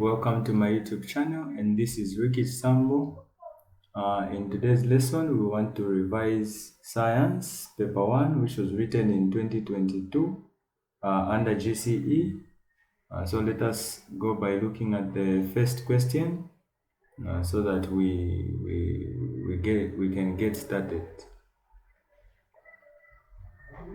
Welcome to my YouTube channel, and this is Ricky Sambo. In today's lesson, we want to revise Science Paper 1, which was written in 2022 under GCE. So let us go by looking at the first question so that we can get started.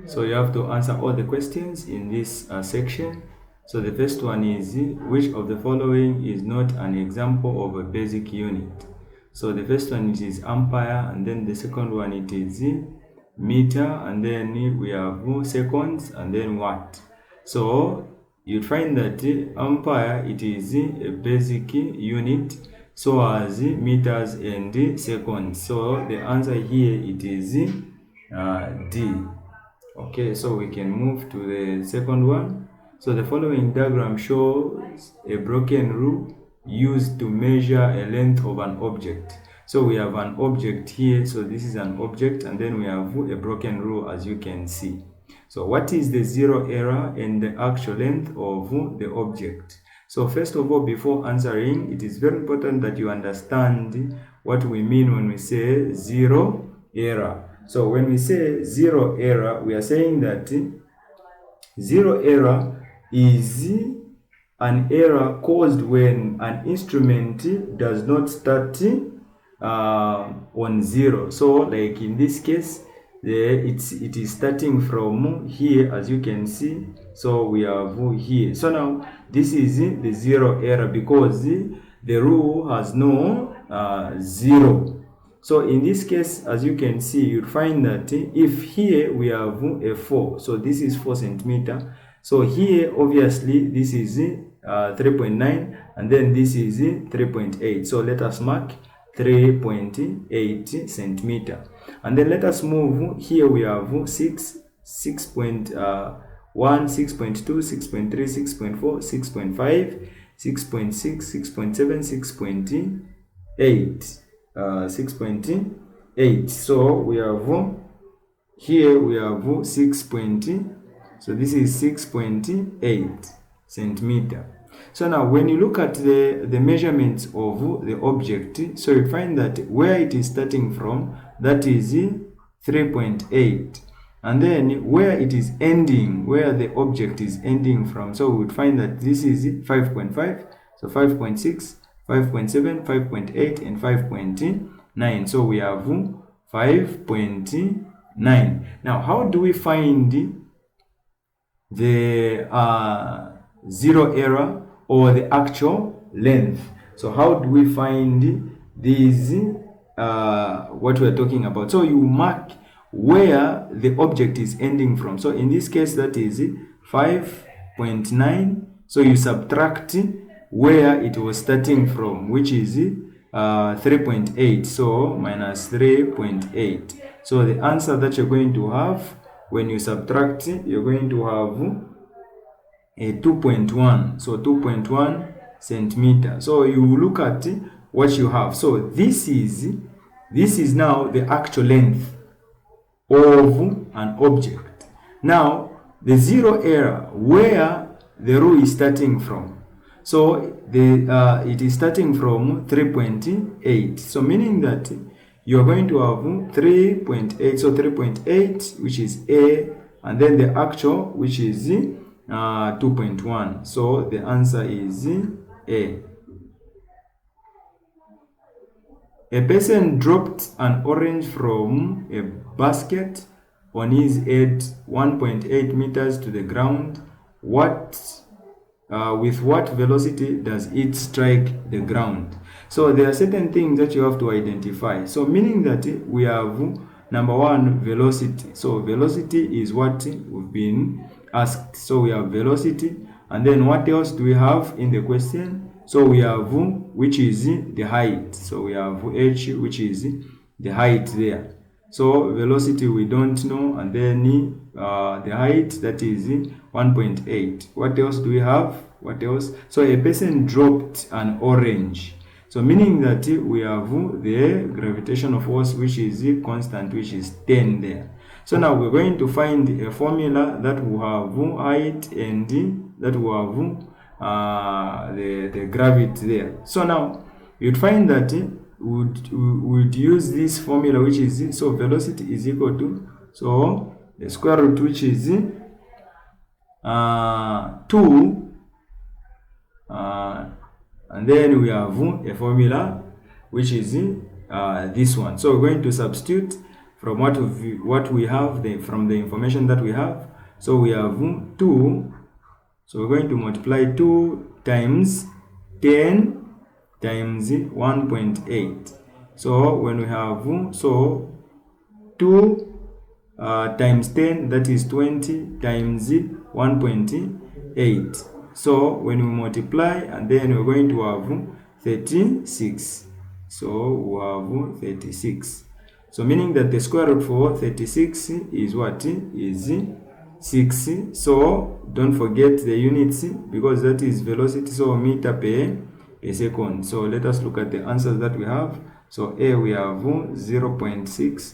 So you have to answer all the questions in this section. So the first one is, which of the following is not an example of a basic unit? So the first one is ampere, and then the second one it is meter, and then we have seconds, and then watt. So you find that ampere, it is a basic unit, so as meters and seconds. So the answer here, it is D. Okay, so we can move to the second one. So the following diagram shows a broken rule used to measure a length of an object. So we have an object here, so this is an object, and then we have a broken rule, as you can see. So what is the zero error and the actual length of the object? So first of all, before answering, it is very important that you understand what we mean when we say zero error. So when we say zero error, we are saying that zero error is an error caused when an instrument does not start on zero. So like in this case, it is starting from here, as you can see. So we have here. So now this is the zero error because the rule has no zero. So in this case, as you can see, you'll find that if here we have a 4, so this is 4 centimeter. So here, obviously, this is 3.9, and then this is 3.8. So let us mark 3.8 centimeter. And then let us move. Here we have 6, 6.1, 6.2, 6.3, 6.4, 6.5, 6.6, 6.7, 6.8. 6.8. So we have here we have 6. So this is 6.8 centimeter. So now when you look at the measurements of the object, so you find that where it is starting from, that is 3.8, and then where it is ending, where the object is ending from, so we would find that this is 5.5, so 5.6, 5.7, 5.8, and 5.9. So we have 5.9. Now, how do we find the zero error or the actual length? So how do we find these, what we're talking about? So you mark where the object is ending from. So in this case, that is 5.9. So you subtract where it was starting from, which is 3.8. So minus 3.8. So the answer that you're going to have when you subtract, you're going to have a 2.1. So 2.1 centimeter. So you look at what you have. So this is now the actual length of an object. Now the zero error, where the rule is starting from. So it is starting from 3.8. So meaning that you are going to have 3.8. So 3.8, which is A, and then the actual, which is 2.1. So the answer is A. A person dropped an orange from a basket on his head 1.8 meters to the ground. With what velocity does it strike the ground? So there are certain things that you have to identify. So meaning that we have number one, velocity. So velocity is what we've been asked. So we have velocity, and then what else do we have in the question? So we have which is the height. So we have h, which is the height there. So velocity we don't know, and then the height, that is 1.8. What else do we have? What else? So a person dropped an orange. So meaning that we have the gravitational force, which is constant, which is 10 there. So now we're going to find a formula that will have height and that will have the gravity there. So now you'd find that would use this formula, which is, so velocity is equal to, so the square root, which is 2, and then we have a formula which is this one. So we're going to substitute from what we have from the information that we have. So we have 2, so we're going to multiply 2 times 10 times 1.8. So when we have 2 times 10, that is 20, times 1.8. So when we multiply, and then we're going to have 36. So we have 36. So meaning that the square root for 36 is what? Is 6. So don't forget the units, because that is velocity, so meter per second. So let us look at the answers that we have. So A, we have 0.6,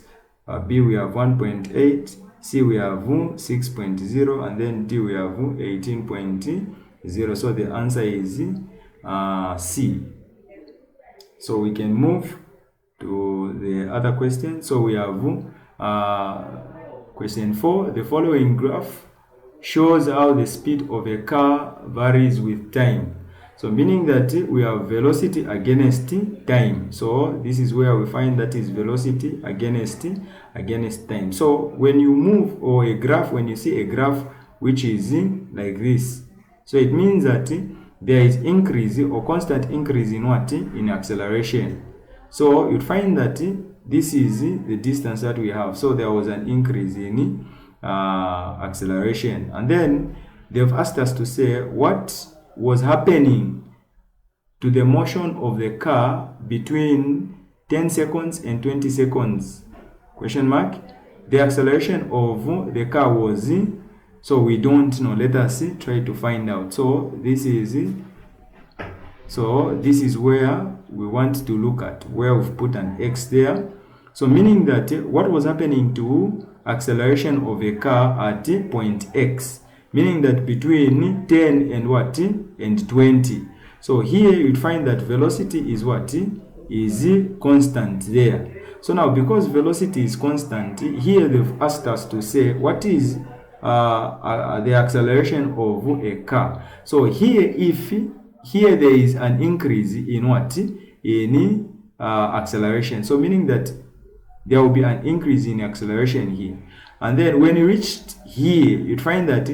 B, we have 1.8, C, we have 6.0, and then D, we have 18.0. So the answer is C. So we can move to the other question. So we have question 4. The following graph shows how the speed of a car varies with time. So meaning that we have velocity against time. So this is where we find that is velocity against time. So when you move, or a graph, when you see a graph which is like this, so it means that there is increase or constant increase in what? In acceleration. So you'd find that this is the distance that we have. So there was an increase in acceleration, and then they've asked us to say what was happening to the motion of the car between 10 seconds and 20 seconds, question mark. The acceleration of the car was, so we don't know. Let us try to find out. So this is where we want to look at, where we've put an X there. So meaning that what was happening to acceleration of a car at point X, meaning that between 10 and what? And 20. So here you'd find that velocity is what? Is constant there. So now, because velocity is constant, here they've asked us to say what is the acceleration of a car. So here, here there is an increase in what? In acceleration. So meaning that there will be an increase in acceleration here. And then when you reached here, you'd find that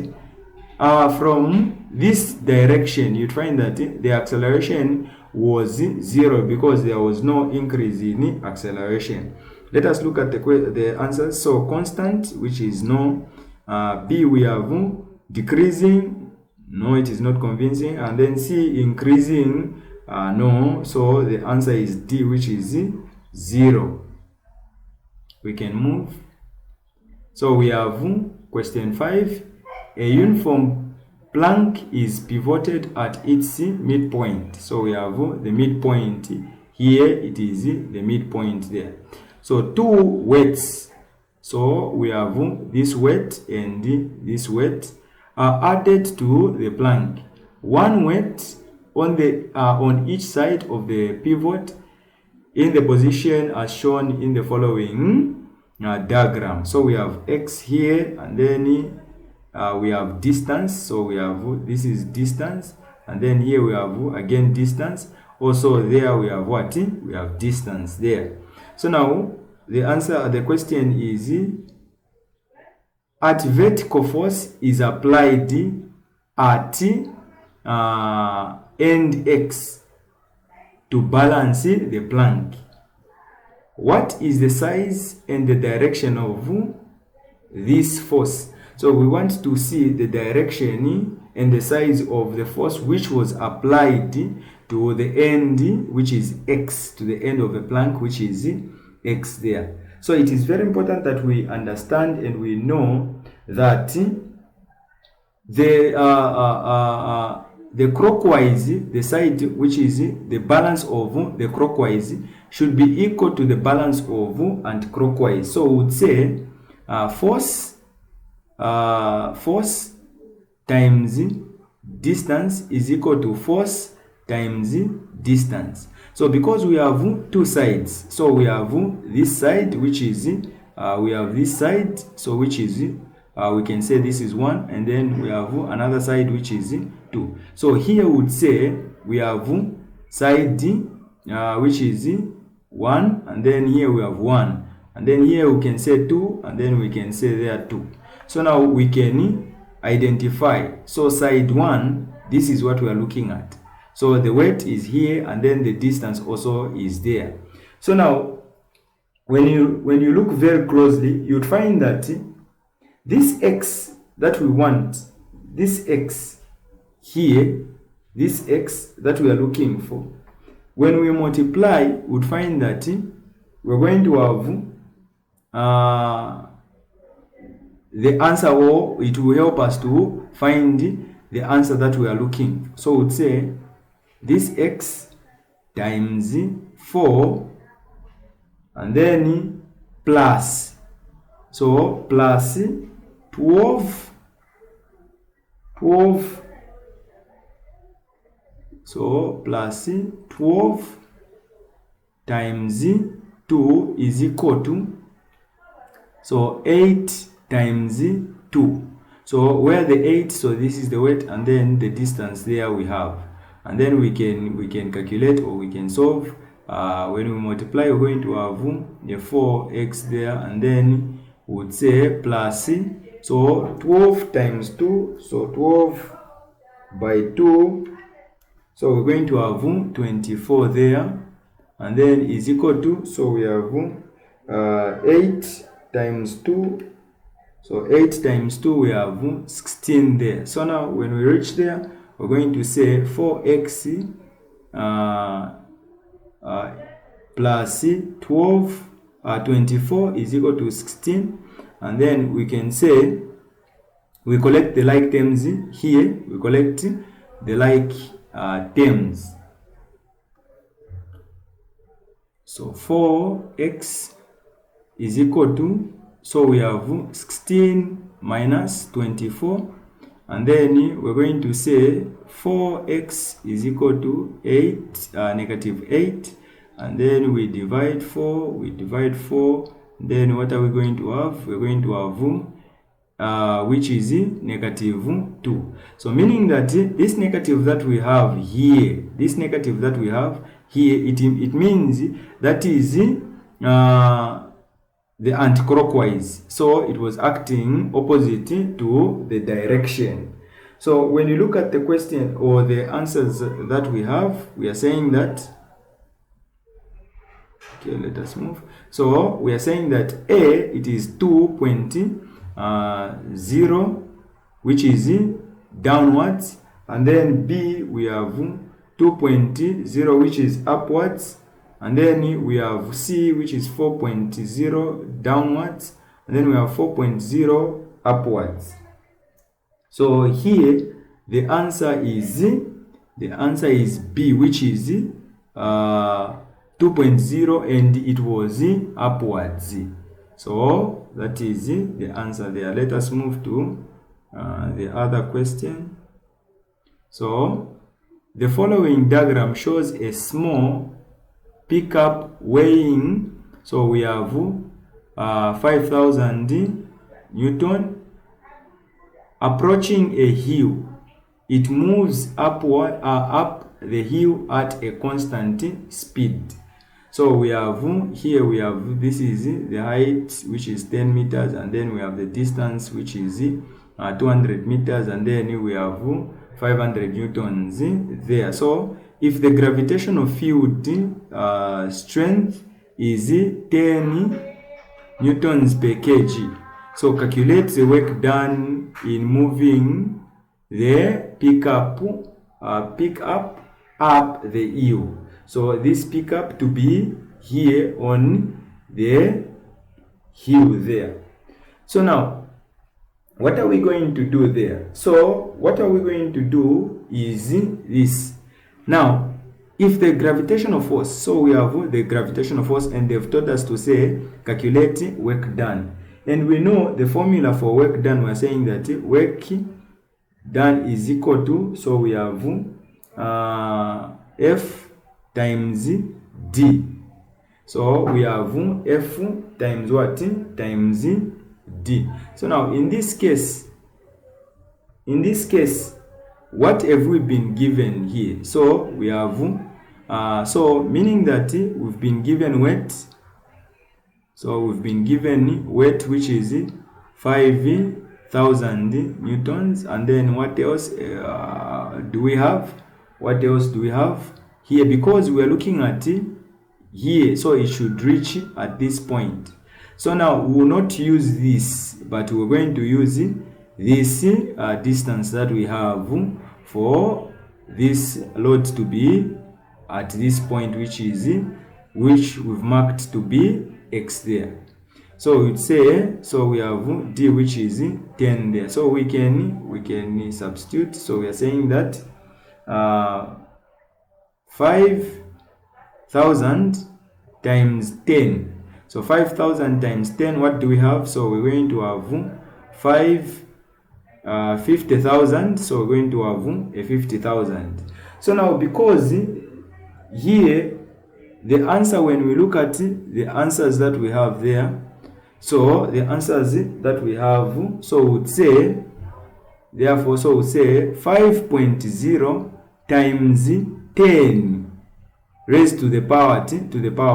from this direction, you'd find that the acceleration was 0, because there was no increase in acceleration. Let us look at the answers. So constant, which is no. B, we have decreasing. No, it is not convincing. And then C, increasing. No. So the answer is D, which is 0. We can move. So we have question 5. A uniform plank is pivoted at its midpoint. So we have the midpoint here. It is the midpoint there. So 2 weights. So we have this weight and this weight are added to the plank. 1 weight on each side of the pivot in the position as shown in the following diagram. So we have X here, and then we have distance. So we have, this is distance, and then here we have again distance. Also there we have what? We have distance there. So now the answer, the question is, at vertical force is applied at end X to balance the plank. What is the size and the direction of this force? So we want to see the direction and the size of the force which was applied to the end, which is X, to the end of the plank, which is X there. So it is very important that we understand and we know that the clockwise, the side which is the balance of the clockwise, should be equal to the balance of anti-clockwise. So we would say force times distance is equal to force times distance. So because we have two sides, so we have this side, which is we have this side, so which is we can say this is 1, and then we have another side which is 2. So here we would say we have side which is 1, and then here we have 1, and then here we can say 2, and then we can say there 2. So now we can identify. So side 1, this is what we are looking at. So the weight is here, and then the distance also is there. So now when you look very closely, you'd find that this x that we want, this x here, this x that we are looking for, when we multiply, we'd find that we're going to have the answer, or it will help us to find the answer that we are looking for. So we'd say this x times 4, and then plus, so plus 12, so plus 12 times 2 is equal to, so 8 times 2. So where the 8, so this is the weight, and then the distance there we have, and then we can calculate, or we can solve. When we multiply, we're going to have the 4x there, and then we would say plus, so 12 times 2, so 12 by 2, so we're going to have 24 there, and then is equal to, so we have 8 times 2, so 8 times 2, we have 16 there. So now when we reach there, we're going to say 4x plus 12, 24 is equal to 16, and then we can say we collect the like terms here, we collect the like terms. So 4x is equal to, so we have 16 minus 24, and then we're going to say 4x is equal to 8, negative 8, and then we divide 4, then what are we going to have? We're going to have which is negative 2. So meaning that this negative that we have here, it means that is the anti-clockwise. So it was acting opposite to the direction. So when you look at the question or the answers that we have, we are saying that, okay, let us move. So we are saying that A, it is 2.0, which is downwards, and then B, we have 2.0, which is upwards, and then we have C, which is 4.0 downwards, and then we have 4.0 upwards. So here the answer is B, which is 2.0, and it was upwards. So that is the answer there. Let us move to the other question. So the following diagram shows a small pickup weighing, so we have 5,000 Newton, approaching a hill. It moves up the hill at a constant speed. So we have here, we have, this is the height, which is 10 meters, and then we have the distance, which is 200 meters, and then we have 500 newtons there. So if the gravitational field strength is 10 newtons per kg, so calculate the work done in moving the pickup up the hill. So this pickup to be here on the hill there. So now, what are we going to do there? So what are we going to do is this. Now, if the gravitational force, so we have the gravitational force, and they've told us to say calculate work done. And we know the formula for work done. We're saying that work then is equal to, so we have F times D. So we have F times what? Times D. So now in this case, what have we been given here? So we have so meaning that we've been given weight. So we've been given weight, which is 5,000 newtons, and then what else do we have? What else do we have here? Because we are looking at here, so it should reach at this point. So now we will not use this, but we're going to use this distance that we have for this load to be at this point, which we've marked to be X there. So we'd say, so we have D, which is 10 there. So we can substitute. So we are saying that 5,000 times 10. So 5,000 times 10, what do we have? So we're going to have 50,000. So we're going to have a 50,000. So now, because here the answer, when we look at the answers that we have there, so the answers that we have, so we would say, therefore, so we would say 5.0 times 10 raised to the power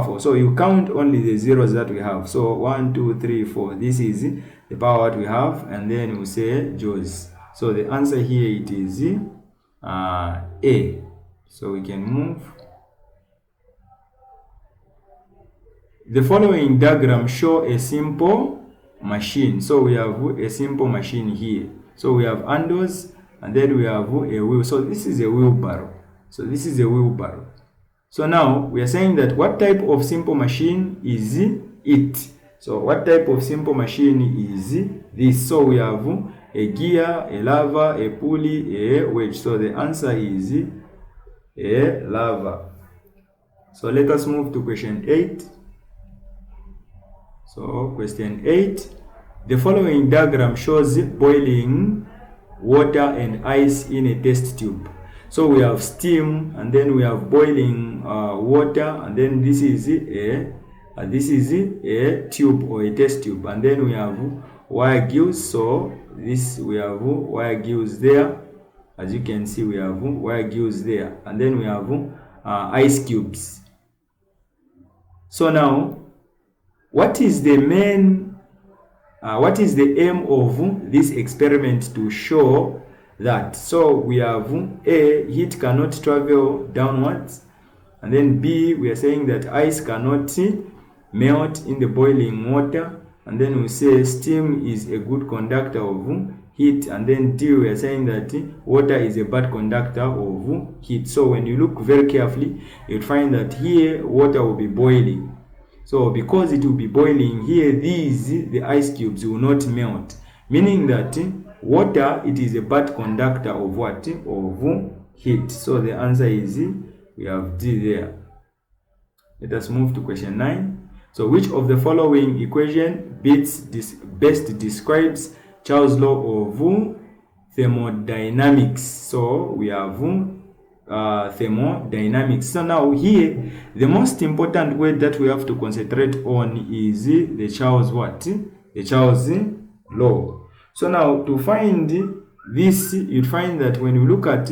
4. So you count only the zeros that we have. So 1, 2, 3, 4. This is the power that we have, and then we say joules. So the answer here, it is A. So we can move. The following diagram show a simple machine. So we have a simple machine here. So we have handles, and then we have a wheel. So this is a wheelbarrow. So now we are saying that what type of simple machine is it? So what type of simple machine is this? So we have a gear, a lever, a pulley, a wedge. So the answer is a lever. So let us move to question 8. So question 8. The following diagram shows boiling water and ice in a test tube. So we have steam, and then we have boiling water, and then this is a tube or a test tube, and then we have wire gills. So this, we have wire gills there. As you can see, we have wire gills there, and then we have ice cubes. So now, what is the aim of this experiment to show that? So we have A, heat cannot travel downwards, and then B, we are saying that ice cannot melt in the boiling water, and then we say steam is a good conductor of heat, and then D, we are saying that water is a bad conductor of heat. So when you look very carefully, you'll find that here water will be boiling. So because it will be boiling here, the ice cubes will not melt, meaning that water, it is a bad conductor of what? Of heat. So the answer is, we have D there. Let us move to question 9. So which of the following equation best describes Charles' law of thermodynamics? So we have thermodynamics. So now here, the most important word that we have to concentrate on is the Charles what? The Charles law. So now to find this, you find that when you look at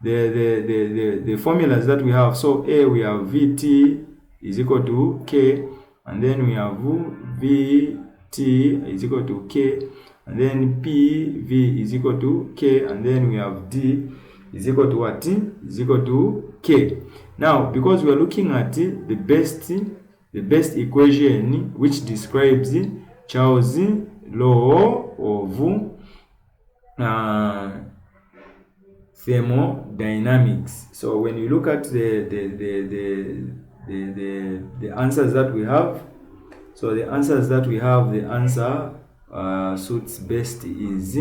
the formulas that we have, so A, we have Vt is equal to K, and then we have Vt is equal to K, and then PV is equal to K, and then we have D is equal to what? Is equal to K. Now, because we are looking at the best equation which describes Charles' law of thermodynamics. So when you look at the answers that we have, so the answers that we have, the answer suits best is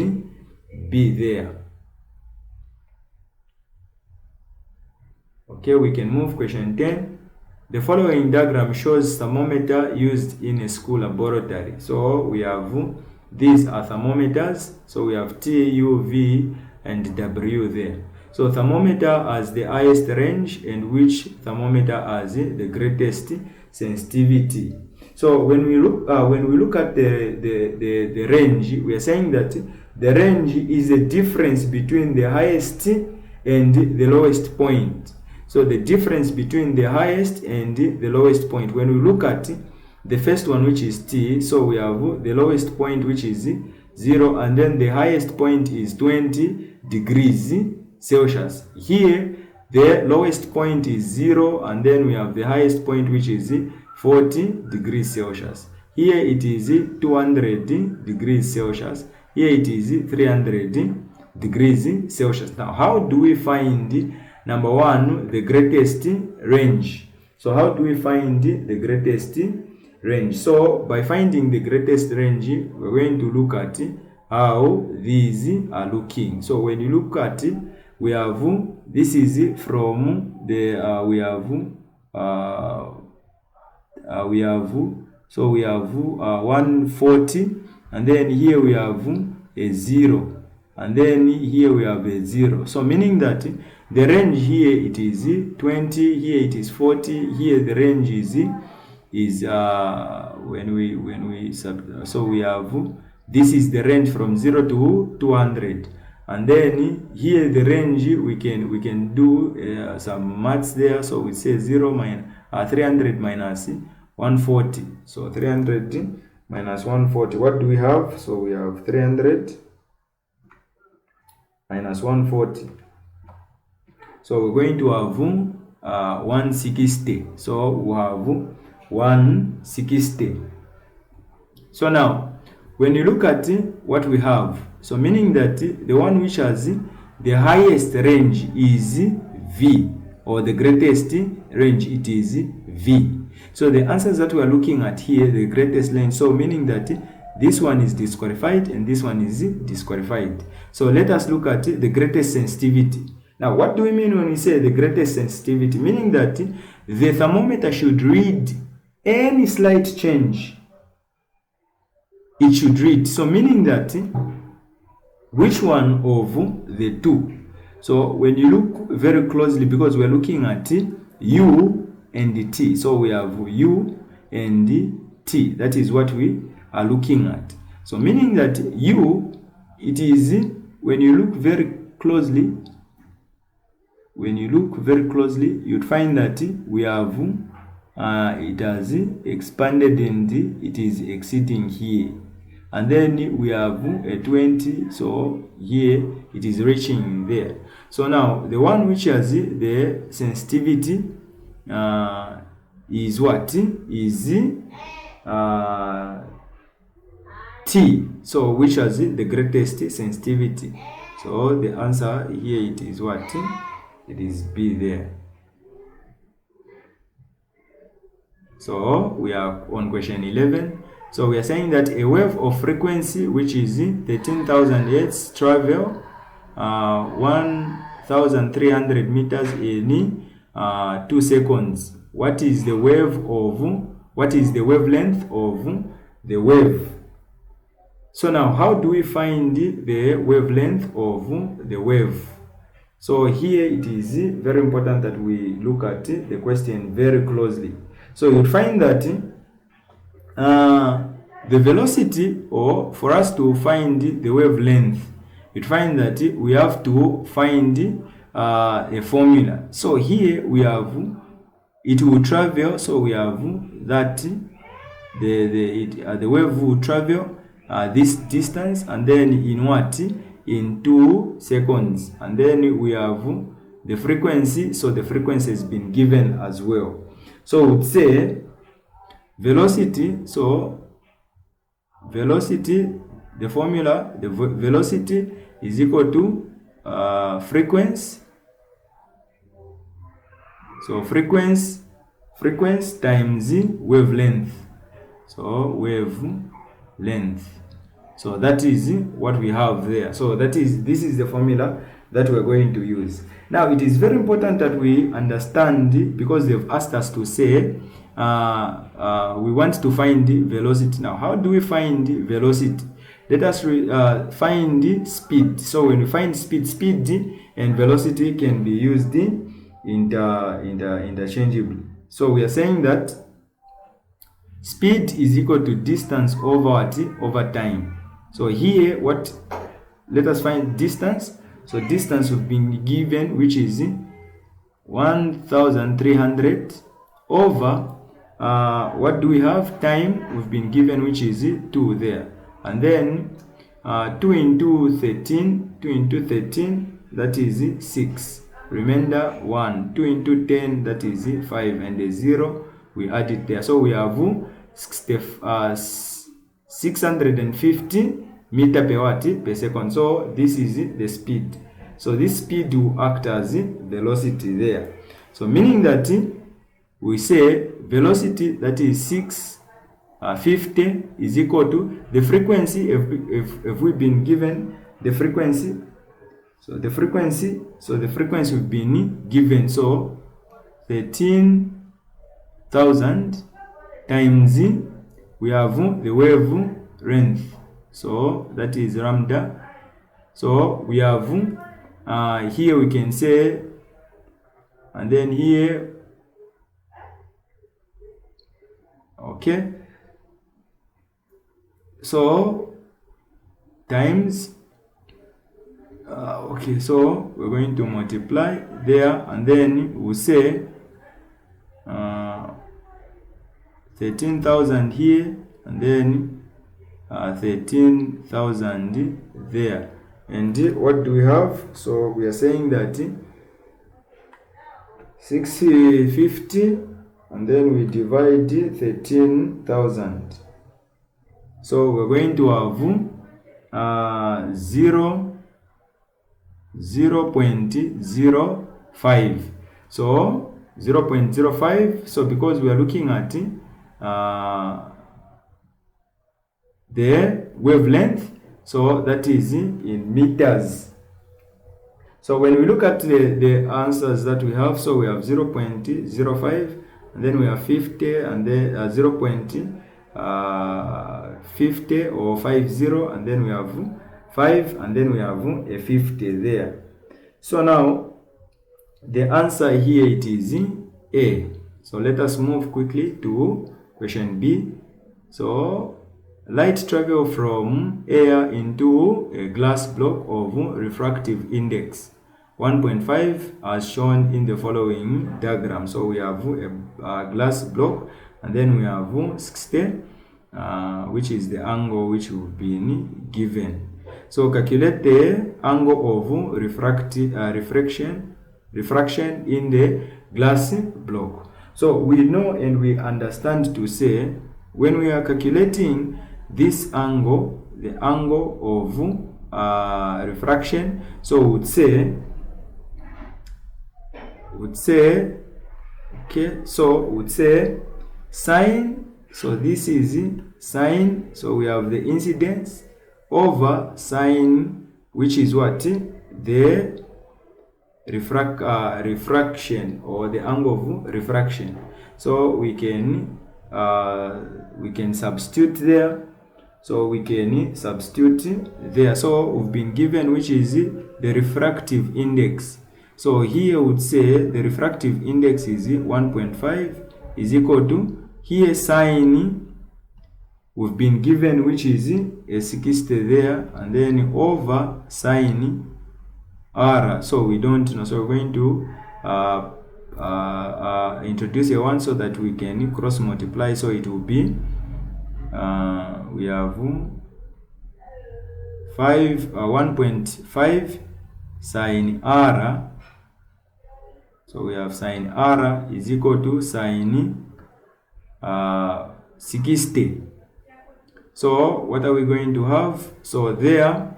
B there. Okay, we can move question 10. The following diagram shows thermometer used in a school laboratory. So we have, these are thermometers. So we have T, U, V, and W there. So thermometer has the highest range, and which thermometer has the greatest sensitivity. So when we look at the range, we are saying that the range is the difference between the highest and the lowest point. So the difference between the highest and the lowest point. When we look at the first one, which is T, so we have the lowest point, which is 0, and then the highest point is 20 degrees Celsius. Here the lowest point is 0, and then we have the highest point, which is 40 degrees Celsius. Here it is 200 degrees Celsius. Here it is 300 degrees Celsius. Now, how do we find, number one, the greatest range? So how do we find the greatest range? So by finding the greatest range, we're going to look at how these are looking. So when you look at it, we have, this is from the, we have 140, and then here we have a 0, and then here we have a 0. So meaning that the range here it is 20, here it is 40, here the range is so we have, this is the range from 0 to 200, and then here the range we can do some maths there. So we say 300 minus 140. So 300 minus 140, what do we have? So we have 300 minus 140. So we're going to have 160. So we have 160. So now when you look at what we have, so meaning that the one which has the highest range is V, or the greatest range, it is V. So the answers that we are looking at here, the greatest range, so meaning that this one is disqualified and this one is disqualified. So let us look at the greatest sensitivity. Now, what do we mean when we say the greatest sensitivity? Meaning that the thermometer should read any slight change. It should read. So meaning that which one of the two? So when you look very closely, because we're looking at U and T. So we have U and T. That is what we are looking at. So meaning that U, it is, when you look very closely, you'd find that we have it has expanded and it is exceeding here. And then we have a 20, so here it is reaching there. So now the one which has the sensitivity is what? Is T. So which has the greatest sensitivity. So the answer here, it is what? It is B there. So we are on question 11. So we are saying that a wave of frequency which is 13,000 Hz travel 1,300 meters in 2 seconds. What is the wavelength of the wave? So now, how do we find the wavelength of the wave? So here it is very important that we look at the question very closely. So you find that the velocity, or for us to find the wavelength, you find that we have to find a formula. So here we have, it will travel, so we have that the wave will travel this distance, and then in what? In 2 seconds. And then we have the frequency, so the frequency has been given as well. So we'd say velocity, so velocity, the formula, the velocity is equal to frequency. So frequency times wavelength. So wavelength. So that is what we have there. So this is the formula that we're going to use. Now it is very important that we understand, because they've asked us to say we want to find velocity. Now how do we find velocity? let us find the speed. So when we find speed and velocity can be used interchangeably. So we are saying that speed is equal to distance over time. So here, let us find distance. So distance we've been given, which is 1,300 over what do we have? Time we've been given, which is 2 there, and then 2 into 13, that is 6. Remainder 1. 2 into 10, that is 5, and the 0 we add it there. So we have 650 meter per second. So this is the speed. So this speed will act as velocity there. So meaning that we say velocity, that is 650, is equal to the frequency. If we've been given the frequency, so the frequency we've been given, so 13,000 times we have the wave length, so that is lambda. So we have here we can say, and then here, okay, so times okay, so we're going to multiply there, and then we'll say 13,000 here, and then 13,000 there. And what do we have? So we are saying that 650, and then we divide 13,000. So we're going to have 0.05. So 0.05. So because we are looking at the wavelength, so that is in meters. So when we look at the answers that we have, so we have 0.05, and then we have 50, and then 0.50 or 50, and then we have 5, and then we have a 50 there. So now the answer here, it is A. So let us move quickly to question B. So light travel from air into a glass block of refractive index 1.5 as shown in the following diagram. So we have a glass block, and then we have 60, which is the angle which we've been given. So calculate the angle of refraction in the glass block. So we know and we understand to say, when we are calculating this angle, the angle of refraction, so we would say okay, so we would say sine, so this is sine, so we have the incidence over sine, which is what? The refraction, or the angle of refraction. So we can substitute there. So we can substitute there. So we've been given, which is the refractive index. So here we would say the refractive index is 1.5 is equal to, here sine we've been given, which is a 60 there, and then over sine r. So we don't know, so we're going to introduce a 1 so that we can cross multiply. So it will be we have 1.5 sine r. So we have sine r is equal to sine 60. So what are we going to have? So there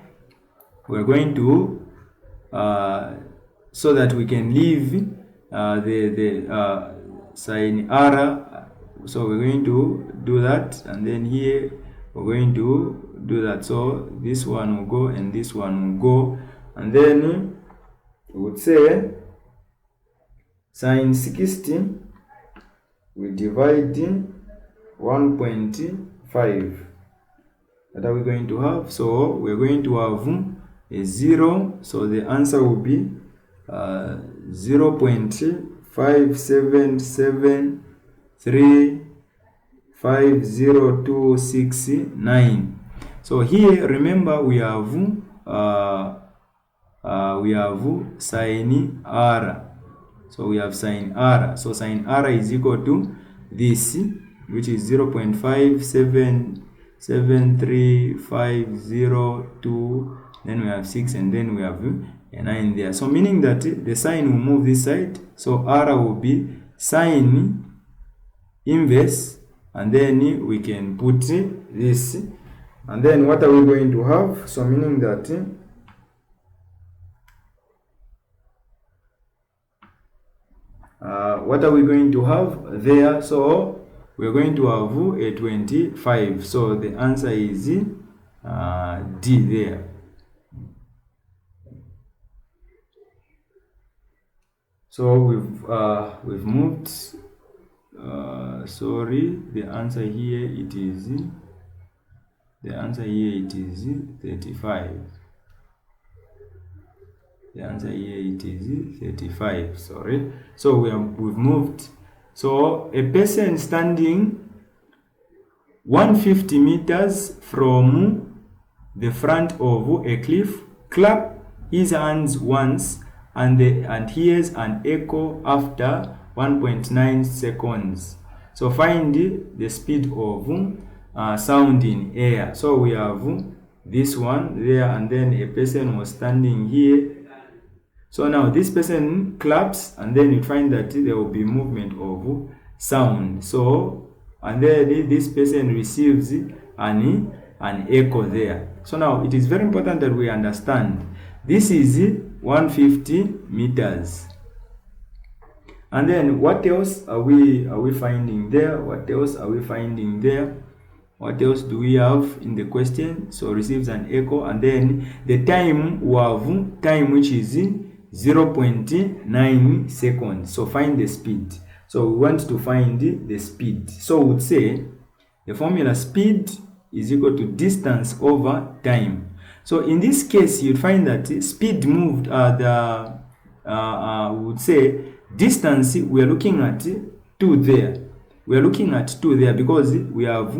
we're going to so that we can leave the sine r. So we're going to do that, and then here we're going to do that. So this one will go and this one will go, and then we would say sine 60 we divide 1.5, what are we going to have? So we're going to have a 0, so the answer will be 0.577350269. So here, remember, we have sin r. So we have sin r. So sin r is equal to this, which is 0.5773502. Then we have 6, and then we have a 9 there. So meaning that the sign will move this side. So r will be sine inverse, and then we can put this. And then what are we going to have? So meaning that what are we going to have there? So we're going to have a 25. So the answer is D there. So we've moved. Sorry, the answer here it is 35. The answer here it is 35. Sorry. So we've moved. So a person standing 150 meters from the front of a cliff, clap his hands once and hears an echo after 1.9 seconds. So find the speed of sound in air. So we have this one there, and then a person was standing here. So now this person claps, and then you find that there will be movement of sound. So, and then this person receives an echo there. So now it is very important that we understand this is 150 meters. And then what else are we finding there? What else are we finding there? What else do we have in the question? So receives an echo, and then the time we have time which is 0.9 seconds. So find the speed. So we want to find the speed. So we would say the formula speed is equal to distance over time. So in this case, you'd find that speed moved we would say distance, we are looking at 2 there. We are looking at 2 there because we have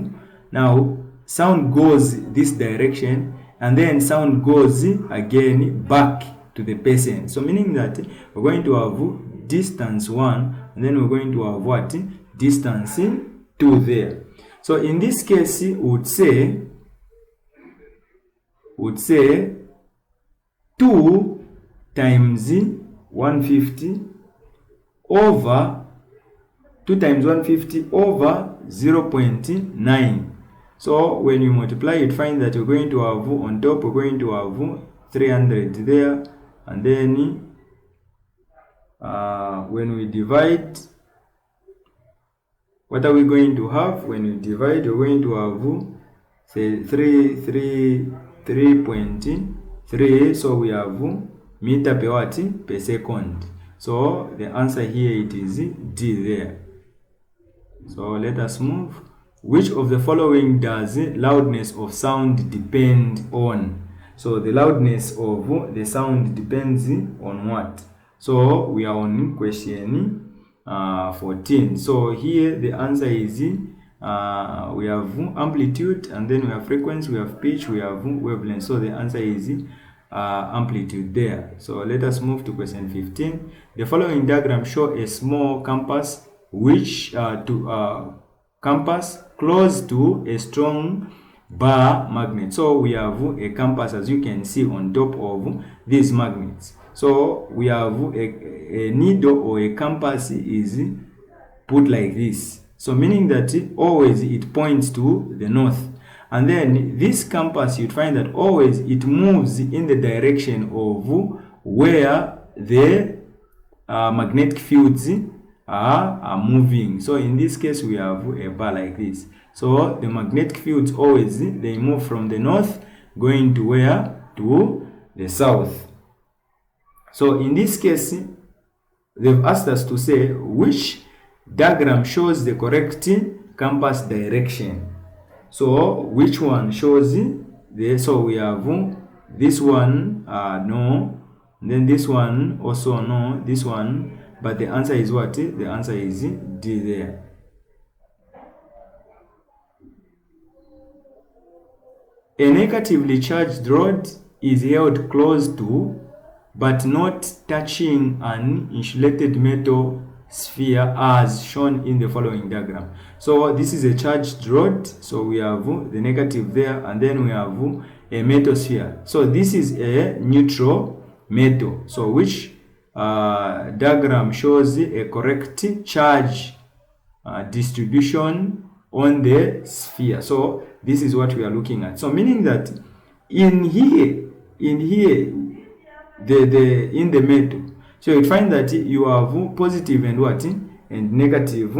now sound goes this direction, and then sound goes again back to the person. So meaning that we're going to have distance 1, and then we're going to have what? Distance 2 there. So in this case, we would say 2 times 150 over 2 times 150 over 0.9. So when you multiply it, find that you're going to have on top, we're going to have 300 there, and then when we divide, what are we going to have? When we divide, we're going to have 3.3. So we have meter per what? Per second. So the answer here it is D there. So let us move. Which of the following does loudness of sound depend on? So the loudness of the sound depends on what? So we are on question 14. So here the answer is we have amplitude, and then we have frequency, we have pitch, we have wavelength. So the answer is amplitude there. So let us move to question 15. The following diagram show a small compass which compass close to a strong bar magnet. So we have a compass, as you can see, on top of these magnets. So we have a needle or a compass is put like this. So meaning that always it points to the north. And then this compass, you'd find that always it moves in the direction of where the magnetic fields are moving. So in this case, we have a bar like this. So the magnetic fields always, they move from the north going to where? To the south. So in this case, they've asked us to say which diagram shows the correct compass direction. So which one shows the, so we have this one no, and then this one also no, this one, but the answer is what? The answer is D there. A negatively charged rod is held close to but not touching an insulated metal sphere as shown in the following diagram. So this is a charged rod, so we have the negative there, and then we have a metal sphere. So this is a neutral metal, so which diagram shows a correct charge distribution on the sphere. So this is what we are looking at. So meaning that in here in the metal, so you find that you have positive and what? And negative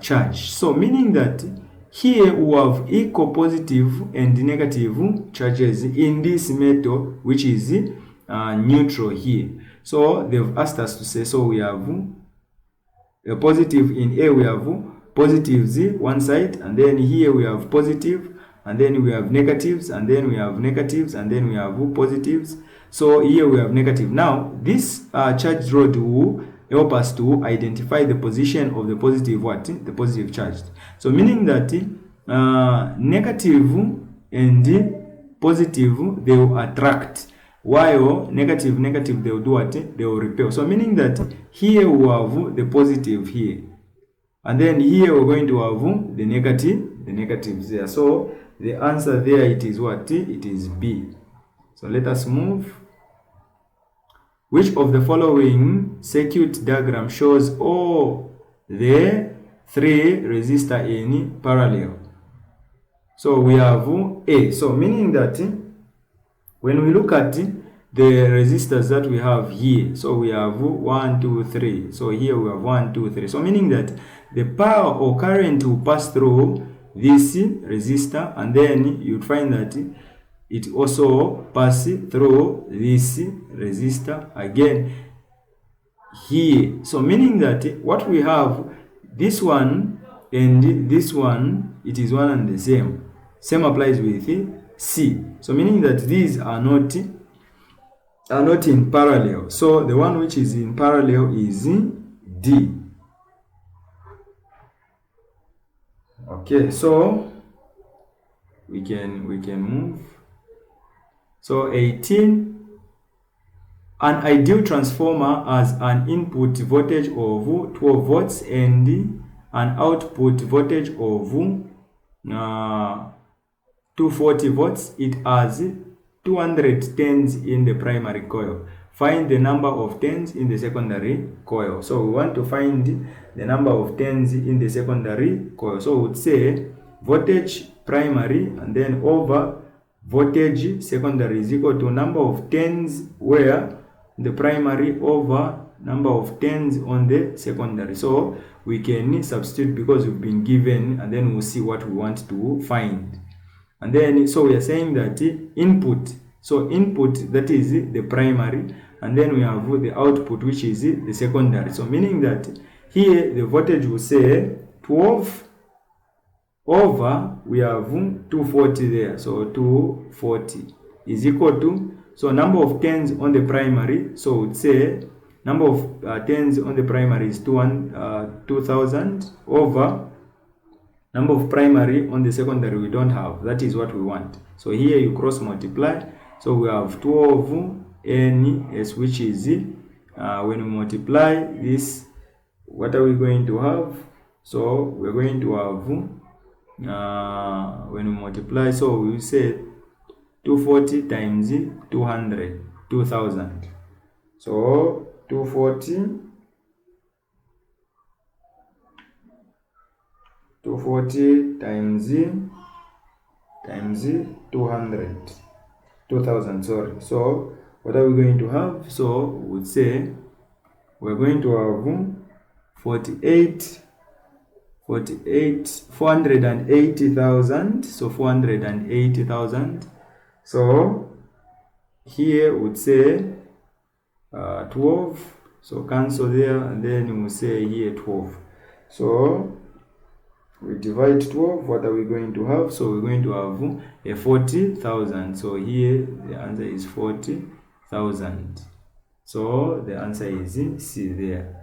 charge. So meaning that here we have equal positive and negative charges in this metal, which is neutral here. So they've asked us to say, so we have a positive in A, we have positives one side, and then here we have positive, and then we have negatives, and then we have negatives, and then we have positives. So here we have negative. Now this charged rod will help us to identify the position of the positive what? The positive charged. So meaning that negative and positive, they will attract, while negative they will do what? They will repel. So meaning that here we have the positive here, and then here we're going to have the negatives there. So the answer there, it is what? It is B. So let us move. Which of the following circuit diagram shows all the three resistors in parallel? So we have A. So meaning that when we look at the resistors that we have here, so we have 1, 2, 3. So here we have 1, 2, 3. So meaning that the power or current will pass through this resistor, and then you'd find that it also passes through this resistor again here. So meaning that what we have, this one and this one, it is one and the same. Same applies with C. So meaning that these are not in parallel. So the one which is in parallel is D. Okay, so we can move. So 18, an ideal transformer has an input voltage of 12 volts and an output voltage of 240 volts. It has 200 turns in the primary coil. Find the number of turns in the secondary coil. So we want to find the number of turns in the secondary coil. So we would say voltage primary and then over voltage secondary is equal to number of turns where the primary over number of turns on the secondary. So we can substitute because we've been given, and then we'll see what we want to find. And then so we are saying that input, so input, that is the primary, and then we have the output, which is the secondary. So meaning that here the voltage will say 12 over, we have 240 there, so 240 is equal to, so number of turns on the primary, so we'd say number of turns on the primary is 2000 over number of primary on the secondary we don't have. That is what we want. So here you cross multiply, so we have 12 NS, which is when we multiply this, what are we going to have? So we're going to have when we multiply, so we say 240 times 200, 2000. So 240 times 200, 2000, sorry. So what are we going to have? So we would say we're going to have 480,000. So 480,000. So here we would say 12. So cancel there, and then we will say here 12. So we divide 12, what are we going to have? So we're going to have a 40,000. So here the answer is 40,000. So the answer is C there.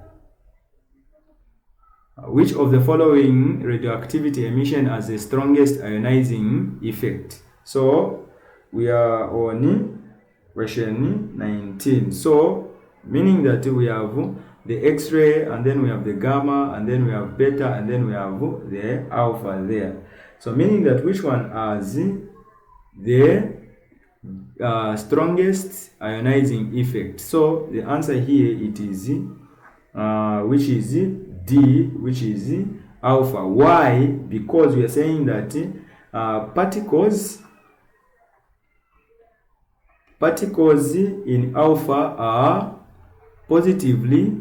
Which of the following radioactivity emission has the strongest ionizing effect? So we are on question 19. So meaning that we have the X-ray, and then we have the gamma, and then we have beta, and then we have the alpha there. So meaning that which one has the strongest ionizing effect? So the answer here it is which is D, which is alpha. Why? Because we are saying that particles in alpha are positively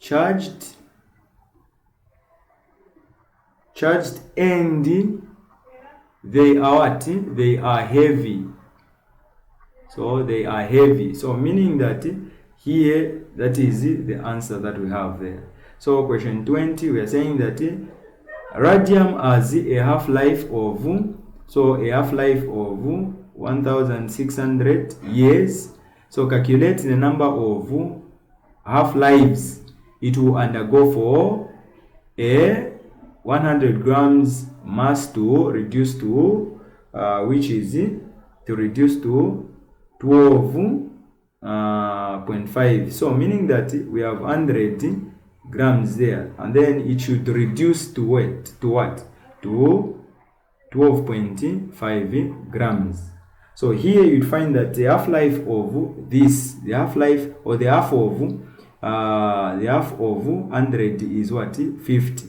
charged, and they are what? They are heavy. So they are heavy. So meaning that here, that is the answer that we have there. So question 20, we are saying that radium has a half-life of 1,600 years. So calculate the number of half-lives it will undergo for a 100 grams mass to reduce to which is to reduce to 12.5. So meaning that we have 100 grams there, and then it should reduce to what? To 12.5 grams. So here you'd find that the half-life of this, the half-life or the half of 100 is what? 50.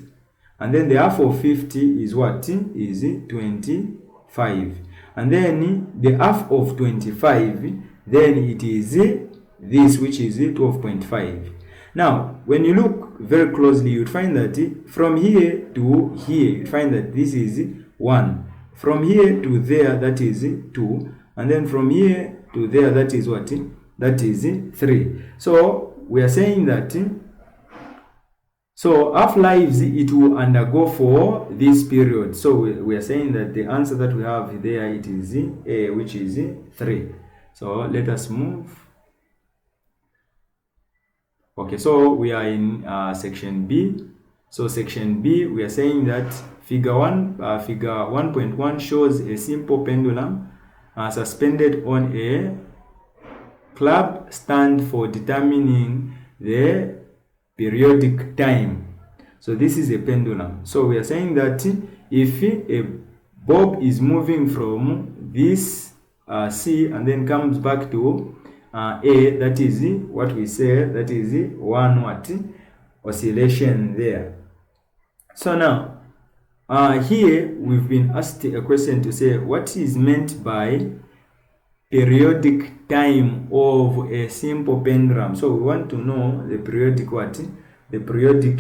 And then the half of 50 is what? Is 25. And then the half of 25, then it is this, which is 12.5. Now, when you look very closely, you'd find that from here to here, you'd find that this is 1. From here to there, that is 2. And then from here to there, that is what? That is 3. So we are saying that so half-lives it will undergo for this period. So we are saying that the answer that we have there, it is A, which is 3. So let us move. Okay, so we are in section B. So section B, we are saying that figure 1.1 shows a simple pendulum suspended on a clamp stand for determining the periodic time. So this is a pendulum. So we are saying that if a bulb is moving from this C and then comes back to A, that is what we say, that is one what? Oscillation there. So now here we've been asked a question to say what is meant by periodic time of a simple pendulum. So we want to know the periodic what? The periodic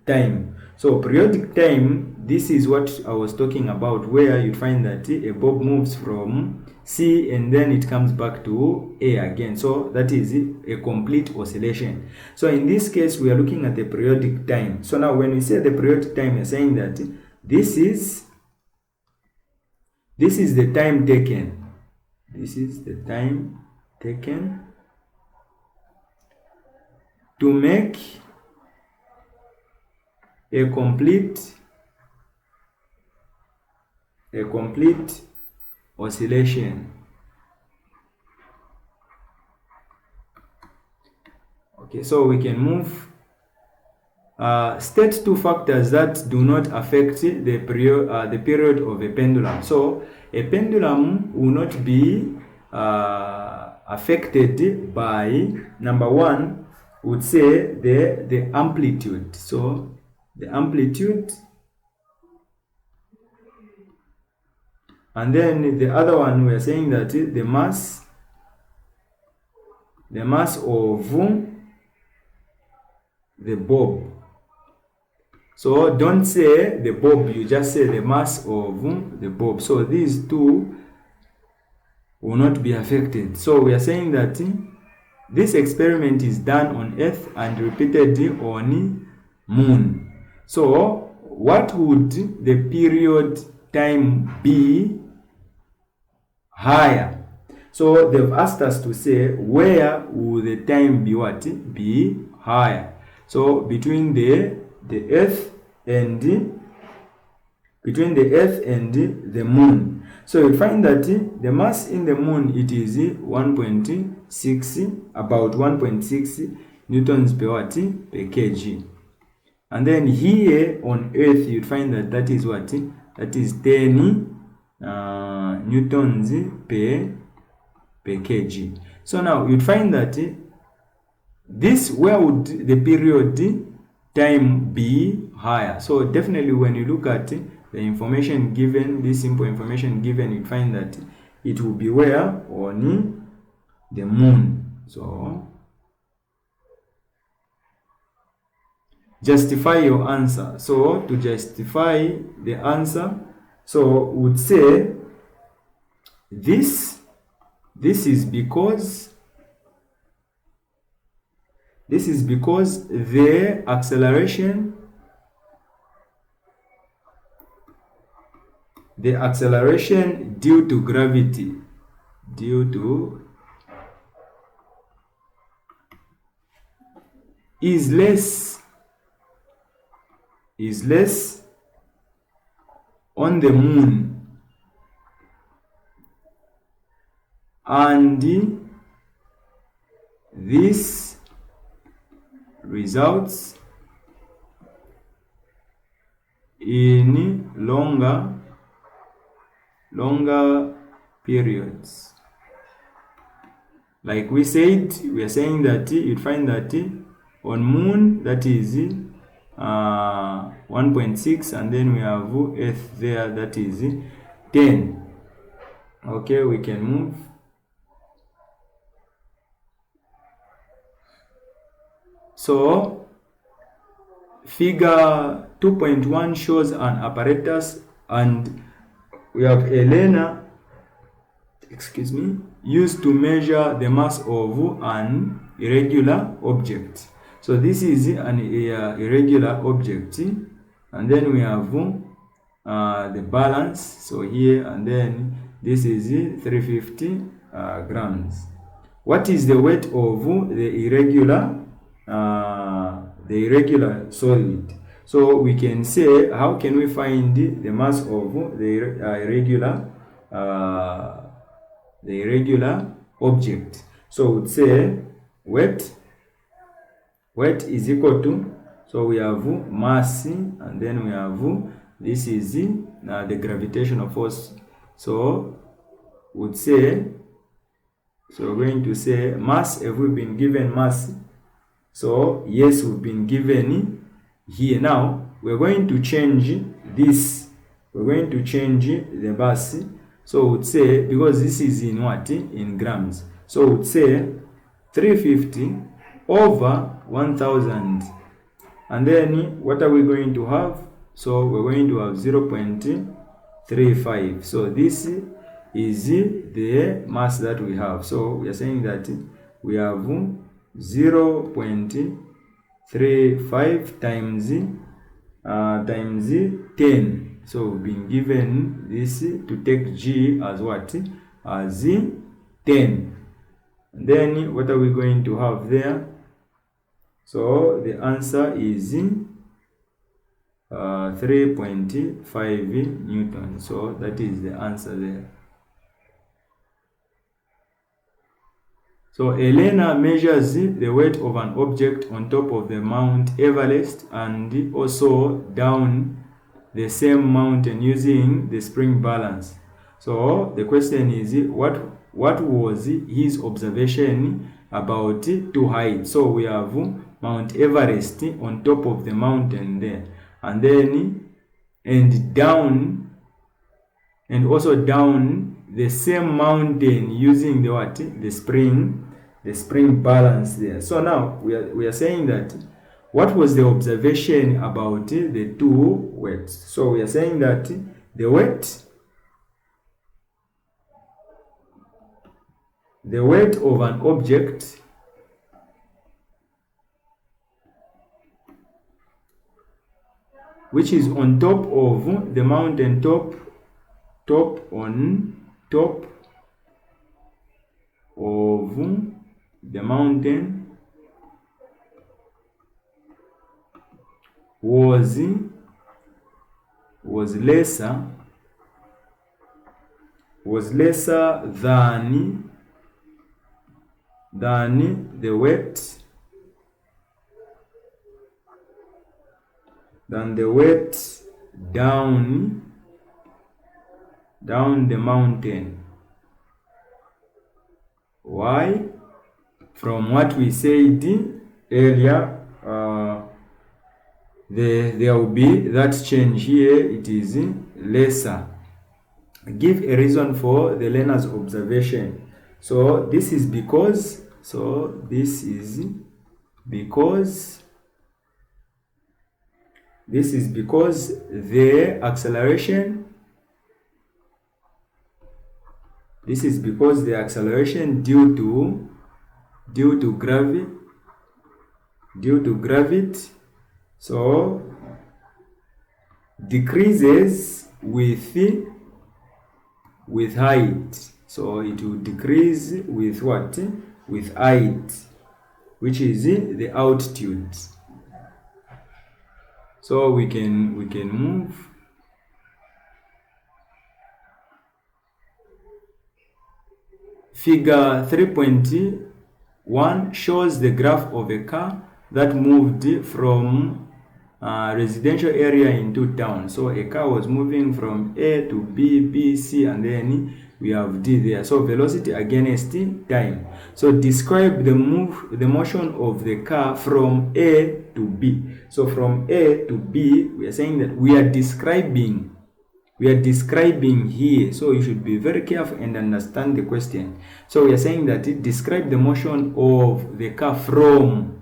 time. So periodic time, this is what I was talking about, where you find that a bulb moves from C and then it comes back to A again. So that is a complete oscillation. So in this case, we are looking at the periodic time. So now when we say the periodic time, we are saying that this is the time taken. This is the time taken to make a complete oscillation. Okay, so we can move. State 2 factors that do not affect the period of a pendulum. So a pendulum will not be affected by, number 1, would say the amplitude. So the amplitude, and then the other one, we are saying that the mass of the bulb. So don't say the bulb, you just say the mass of the bulb. So these two will not be affected. So we are saying that this experiment is done on Earth and repeated on Moon. So what would the period time be higher? So they've asked us to say where will the time be what? Be higher. So between the Earth and the Moon. So you find that the mass in the Moon, it is 1.6, about 1.6 newtons per watt per kg. And then here on Earth, you'd find that that is what? That is 10 newtons per kg. So now you'd find that this, where would the period time be higher? So definitely when you look at the information given, this simple information given, you find that it will be where? On the Moon. So justify your answer. So to justify the answer, so would say this is because the acceleration due to gravity is less on the Moon, and this results in longer periods. Like we said, we are saying that you'd find that on Moon, that is 1.6, and then we have Earth there, that is 10. Okay, we can move. So figure 2.1 shows an apparatus, and we have a learner, used to measure the mass of an irregular object. So this is an irregular object, and then we have the balance. So here, and then this is 350 grams. What is the weight of the irregular solid? So we can say, how can we find the mass of the irregular object? So we'd say weight is equal to, so we have mass, and then we have, this is the gravitational force. So we'd say, so we're going to say mass, if we've been given mass, so yes, we've been given here. Now we're going to change this, we're going to change the mass. So we'd say, because this is in what? In grams. So we'd say 350 over 1000, and then what are we going to have? So we're going to have 0.35. So this is the mass that we have. So we are saying that we have 0.35 times 10. So we've been given this to take G as what? As 10. And then what are we going to have there? So the answer is 3.5 Newton. So that is the answer there. So a learner measures the weight of an object on top of the Mount Everest and also down the same mountain using the spring balance. So the question is, what was his observation about two heights? So we have Mount Everest on top of the mountain there, and then down, and also down the same mountain using the what? The spring balance there. So now we are saying that what was the observation about the two weights? So we are saying that the weight of an object which is on top of the mountain top on top of the mountain was lesser than the weight down the mountain. Why? From what we said earlier, there will be that change here. It is lesser. Give a reason for the learner's observation. So this is because the acceleration due to gravity so decreases with height. So it will decrease with what? With height, which is the altitude. So we can move. Figure 3.1 shows the graph of a car that moved from residential area into town. So a car was moving from A to B, B, C, and then we have D there. So velocity against time. So describe the motion of the car from A to B. So from A to B, we are saying that we are describing here. So you should be very careful and understand the question. So we are saying that describe the motion of the car from.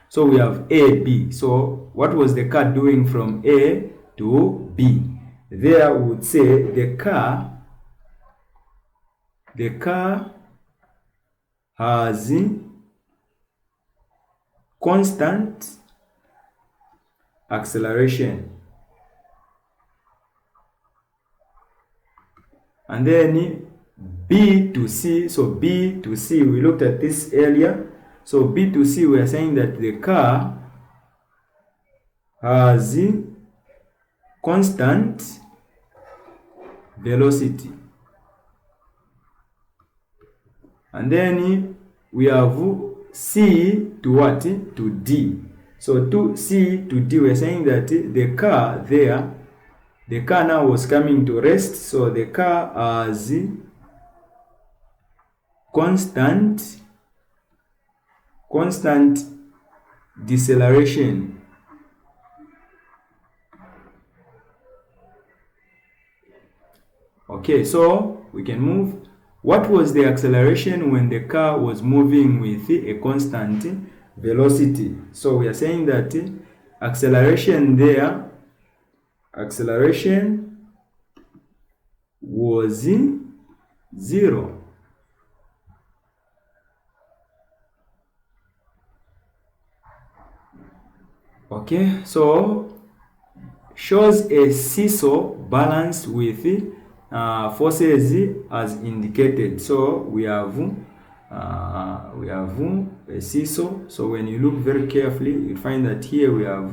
So we have A, B. So what was the car doing from A to B? There we would say the car has constant acceleration. And then B to C. So B to C, we looked at this earlier. So B to C, we are saying that the car has constant velocity. And then we have C to what? To D. So to C to D, we are saying that the car now was coming to rest. So the car has constant deceleration. Okay, so we can move. What was the acceleration when the car was moving with a constant velocity? So we are saying that acceleration was 0. Okay, so shows a seesaw balance with forces as indicated. So we have a seesaw. So when you look very carefully, you find that here we have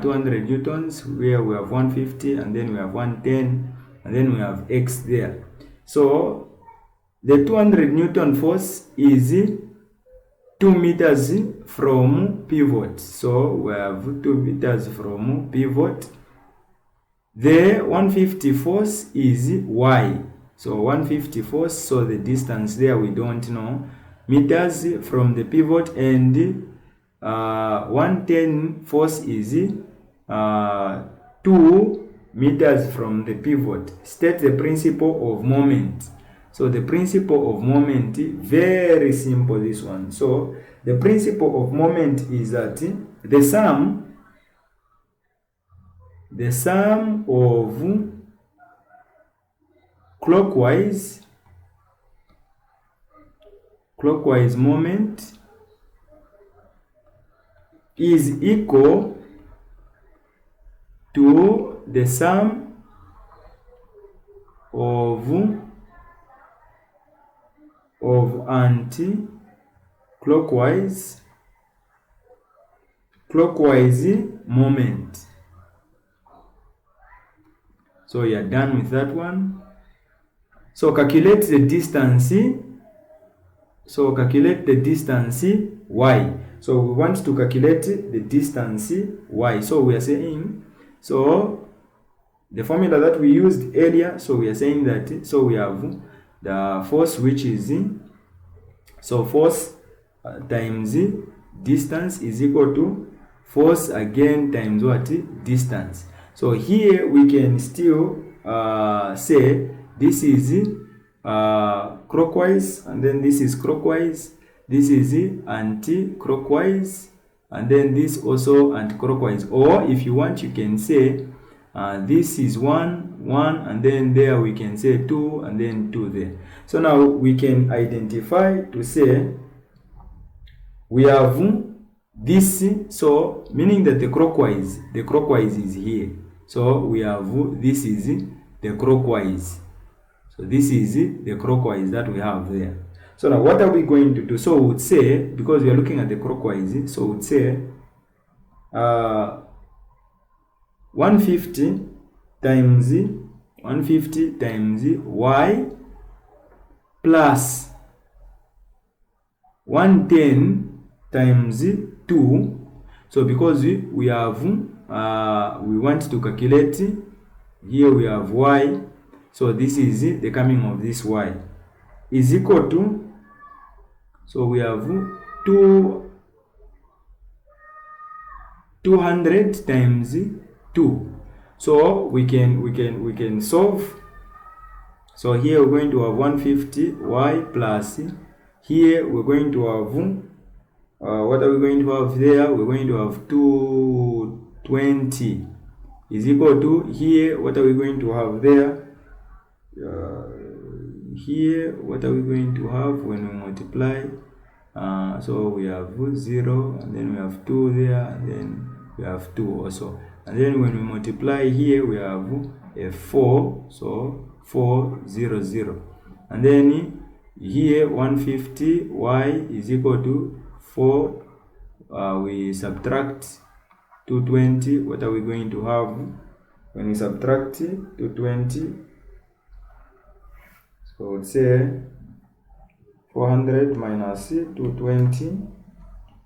200 newtons, where we have 150, and then we have 110, and then we have X there. So the 200 Newton force is 2 meters from pivot. So we have 2 meters from pivot. The 150 force is Y. So 150 force, so the distance there we don't know. Meters from the pivot, and 110 force is 2 meters from the pivot. State the principle of moment. So the principle of moment, very simple this one. So the principle of moment is that the sum of clockwise moment is equal to the sum of anti-clockwise moment. So you are done with that one. So calculate the distance. So calculate the distance y. So we want to calculate the distance y. So we are saying, so the formula that we used earlier, so we are saying that, so we have the force, which is, so force times distance is equal to force again times what? Distance. So here we can still say this is clockwise, and then this is clockwise, this is anti-clockwise, and then this also anti-clockwise. Or if you want, you can say this is 1, 1, and then there we can say 2, and then 2 there. So now we can identify to say we have this, so meaning that the clockwise is here. So we have this is the clockwise. So this is the clockwise that we have there. So now what are we going to do? So we would say, because we are looking at the clockwise, so we would say 150 times y plus 110 times 2. So because we have we want to calculate, here we have y, so this is the coming of this y is equal to, so we have 200 times 2. So we can solve. So here we're going to have 150 y plus, here we're going to have what are we going to have there? We're going to have 220 is equal to, here what are we going to have there? Here what are we going to have when we multiply? So we have 0, and then we have 2 there, and then we have 2 also, and then when we multiply here we have a 4, so 400, and then here 150 y is equal to 4, we subtract 220, what are we going to have when we subtract 220? So let's say 400 minus 220,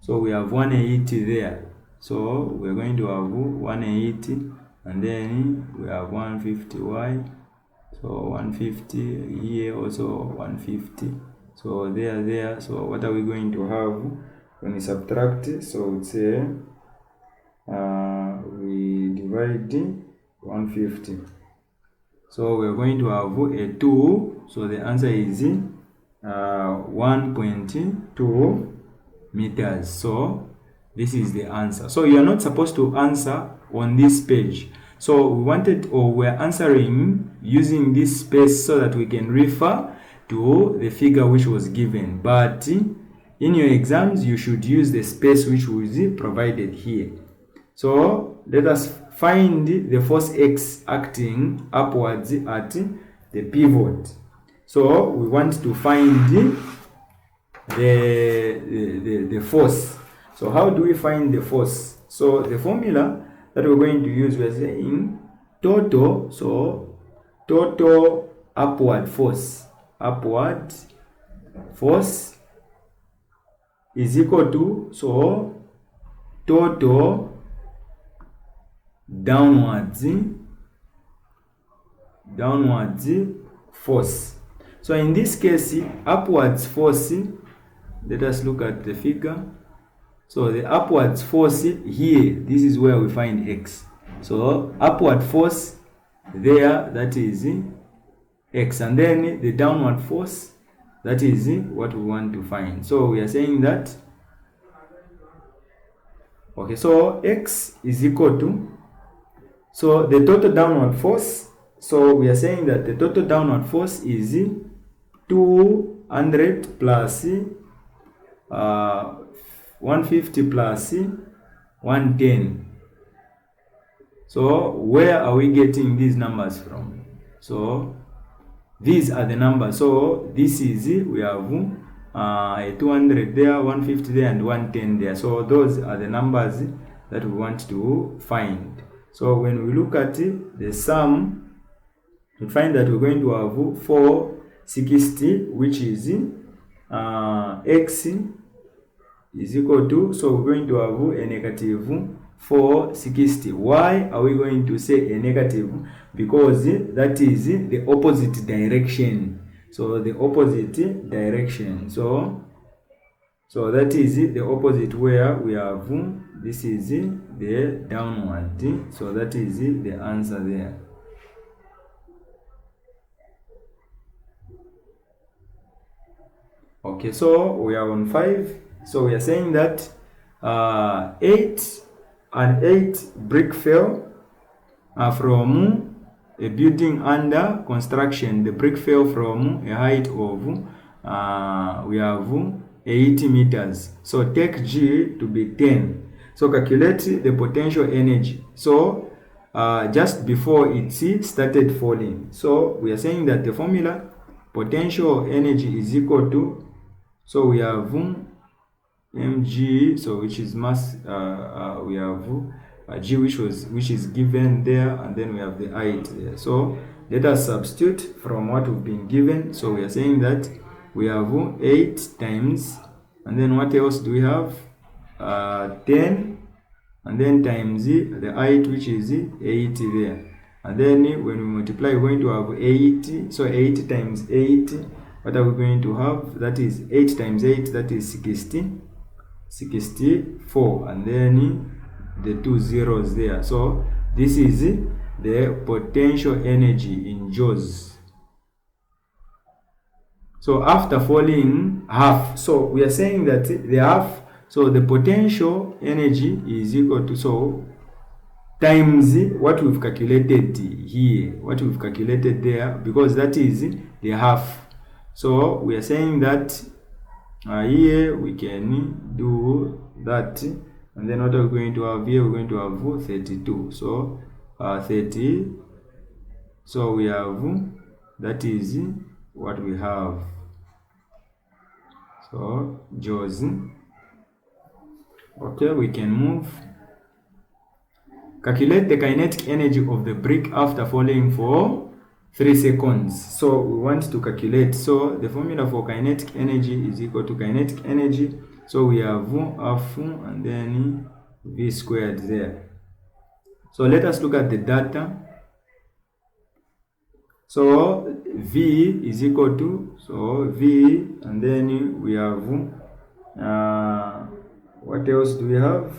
so we have 180 there. So we're going to have 180, and then we have 150y, so 150 here, also 150, so there. So what are we going to have when we subtract? So let's say we divide 150, so we're going to have a 2, so the answer is 1.2 meters. So this is the answer. So you are not supposed to answer on this page. So we wanted, or we're answering using this space so that we can refer to the figure which was given. But in your exams, you should use the space which was provided here. So let us find the force X acting upwards at the pivot. So we want to find the force. So how do we find the force? So the formula that we're going to use, we're saying total, so total upward force is equal to, so total downwards force. So in this case, upwards force, let us look at the figure. So the upwards force here, this is where we find X. So upward force there, that is X, and then the downward force, that is what we want to find. So we are saying that, okay, so X is equal to, so the total downward force, so we are saying that the total downward force is 200 plus 150 plus 110. So where are we getting these numbers from? So these are the numbers. So this is, we have 200 there, 150 there, and 110 there. So those are the numbers that we want to find. So when we look at the sum, we find that we're going to have 460, which is x is equal to, so we're going to have a negative 460. Why are we going to say a negative? Because that is the opposite direction. So the opposite direction. So that is the opposite, where we have, this is the downward. So that is the answer there. Okay, so we are on 5. So we are saying that 8 brick fell from a building under construction. The brick fell from a height of we have 80 meters. So take G to be 10. So calculate the potential energy. So just before it started falling. So we are saying that the formula potential energy is equal to, so we have mg, so which is mass, we have g which is given there, and then we have the height there. So let us substitute from what we've been given. So we are saying that we have 8 times, and then what else do we have? 10, and then times the height, which is 80 there. And then when we multiply, we're going to have 80. So 8 times 8, what are we going to have? That is 8 times 8, that is 64, and then the 2 zeros there. So this is the potential energy in joules. So after falling half, so we are saying that the half, so the potential energy is equal to, so times what we've calculated here, what we've calculated there, because that is the half. So we are saying that here we can do that, and then what are we going to have here? We're going to have 32. So 30. So we have, that is what we have. So joules. Okay, we can move. Calculate the kinetic energy of the brick after falling for 3 seconds. So we want to calculate. So the formula for kinetic energy is equal to kinetic energy. So we have half and then v squared there. So let us look at the data. So v is equal to, so v, and then we have what else do we have?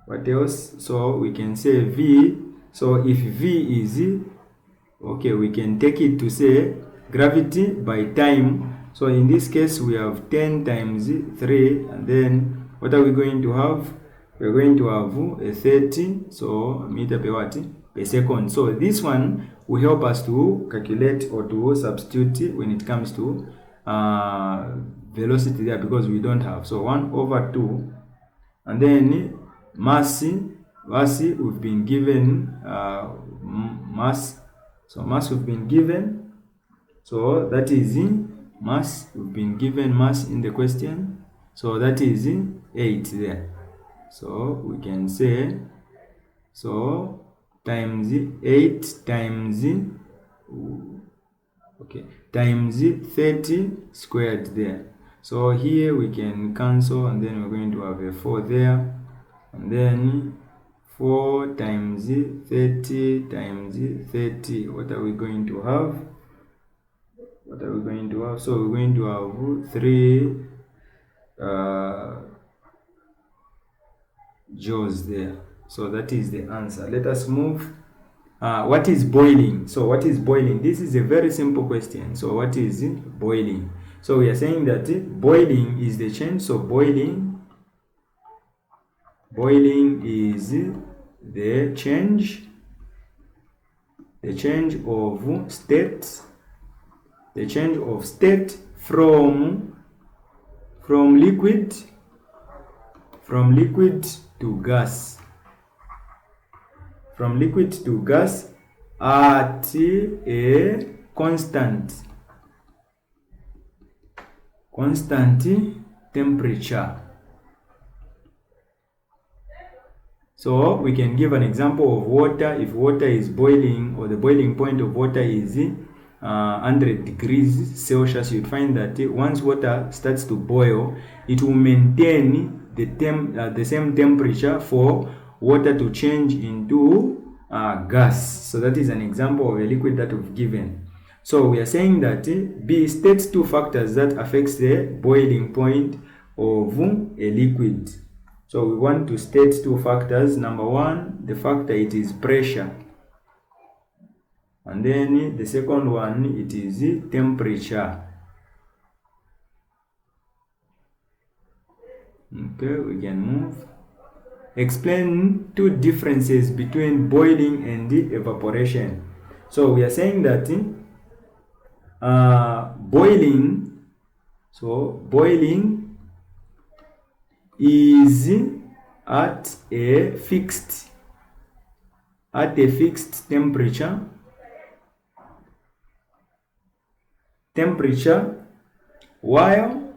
What else? So we can say v. So if v is, okay, we can take it to say gravity by time. So in this case, we have 10 times 3, and then what are we going to have? We're going to have a 30, so meter per watt per second. So this one will help us to calculate or to substitute when it comes to velocity there, because we don't have. So 1/2, and then mass we've been given mass. So mass we've been given, so that is mass, we've been given mass in the question, so that is 8 there. So we can say, so times 8 times, okay, times 30 squared there. So here we can cancel, and then we're going to have a 4 there, and then 4 times 30 times 30. What are we going to have? What are we going to have? So we're going to have 3 joules there. So that is the answer. Let us move. What is boiling? So what is boiling? This is a very simple question. So what is boiling? So we are saying that boiling is the change. So boiling is the change of state, from liquid to gas, from liquid to gas at a constant temperature. So we can give an example of water. If water is boiling, or the boiling point of water is 100 degrees Celsius, you'd find that once water starts to boil, it will maintain the same temperature for water to change into gas. So that is an example of a liquid that we've given. So we are saying that B states two factors that affects the boiling point of a liquid. So we want to state two factors. Number one, the factor, it is pressure. And then the second one, it is temperature. Okay, we can move. Explain two differences between boiling and evaporation. So we are saying that boiling is at a fixed temperature, while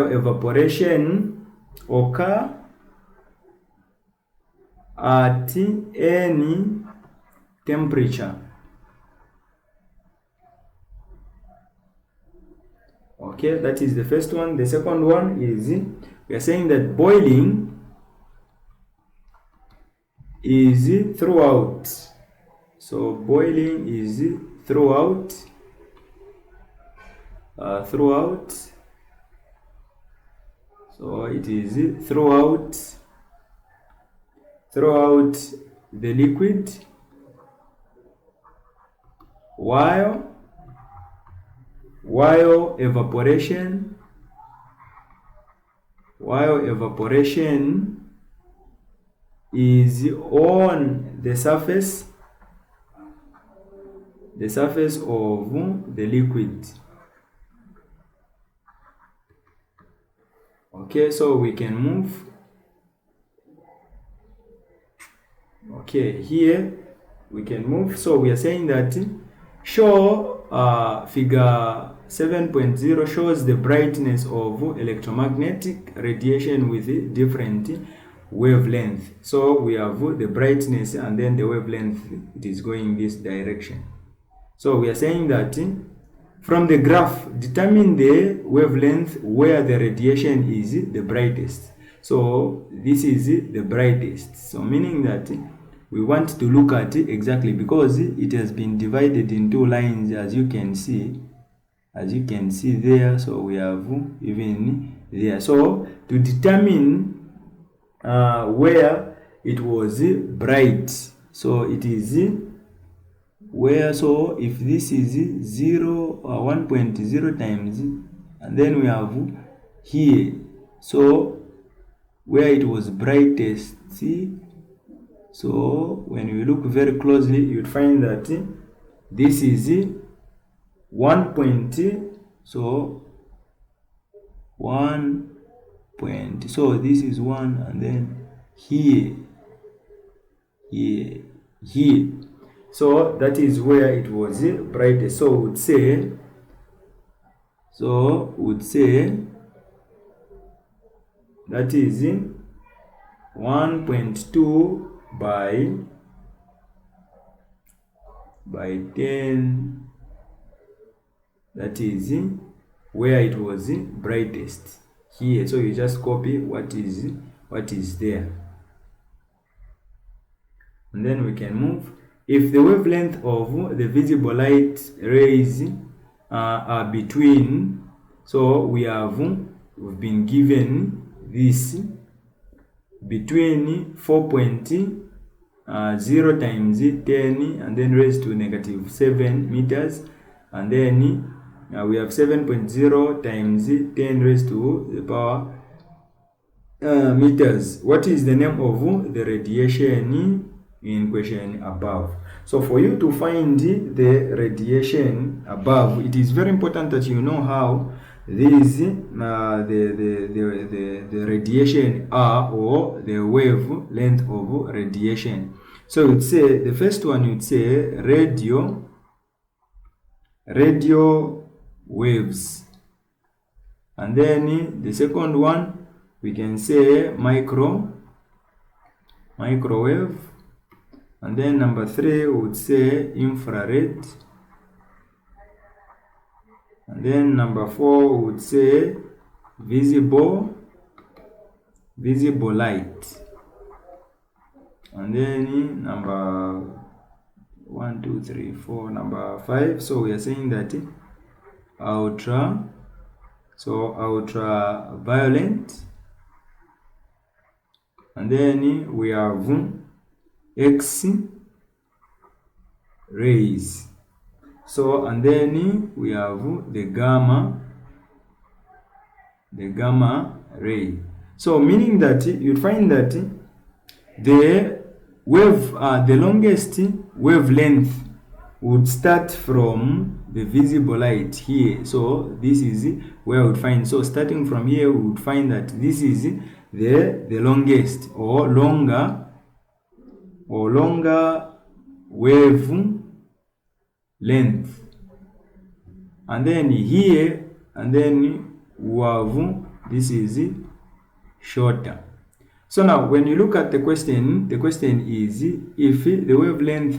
evaporation occur at any temperature. Okay, that is the first one. The second one is we are saying that boiling is throughout. So boiling is throughout. So it is throughout the liquid, while evaporation is on the surface of the liquid. Okay, so we can move. Okay, here we can move. So we are saying that show figure 7.0 shows the brightness of electromagnetic radiation with different wavelength. So we have the brightness and then the wavelength, it is going this direction. So we are saying that from the graph, determine the wavelength where the radiation is the brightest. So this is the brightest. So meaning that we want to look at it exactly, because it has been divided in two lines, as you can see there. So we have even there. So to determine where it was bright, so it is where, so if this is 0 or 1.0 times, and then we have here, so where it was brightest. See, so when we look very closely, you'd find that this is 1 point, so 1 point, so this is 1, and then here, so that is where it was brightest. So would say that is 1.2 by 10. That is where it was brightest here. So you just copy what is there, and then we can move. If the wavelength of the visible light rays are between, so we've been given this between 4.0 times 10 and then raised to -7 meters, and then we have 7.0 times 10 raised to the power meters. What is the name of the radiation in question above? So for you to find the radiation above, it is very important that you know how these the radiation are, or the wavelength of radiation. So you'd say the first one, you'd say radio waves, and then the second one we can say microwave, and then number 3 would say infrared, and then number 4 would say visible light, and then number 1, 2, 3, 4, number 5. So we are saying that ultraviolet, and then we have X rays. So and then we have the gamma ray. So meaning that you'd find that the longest wavelength would start from the visible light here. So this is where we would find. So starting from here, we would find that this is the longest or longer wave length. And then here, and then we have this is shorter. So now when you look at the question is if the wavelength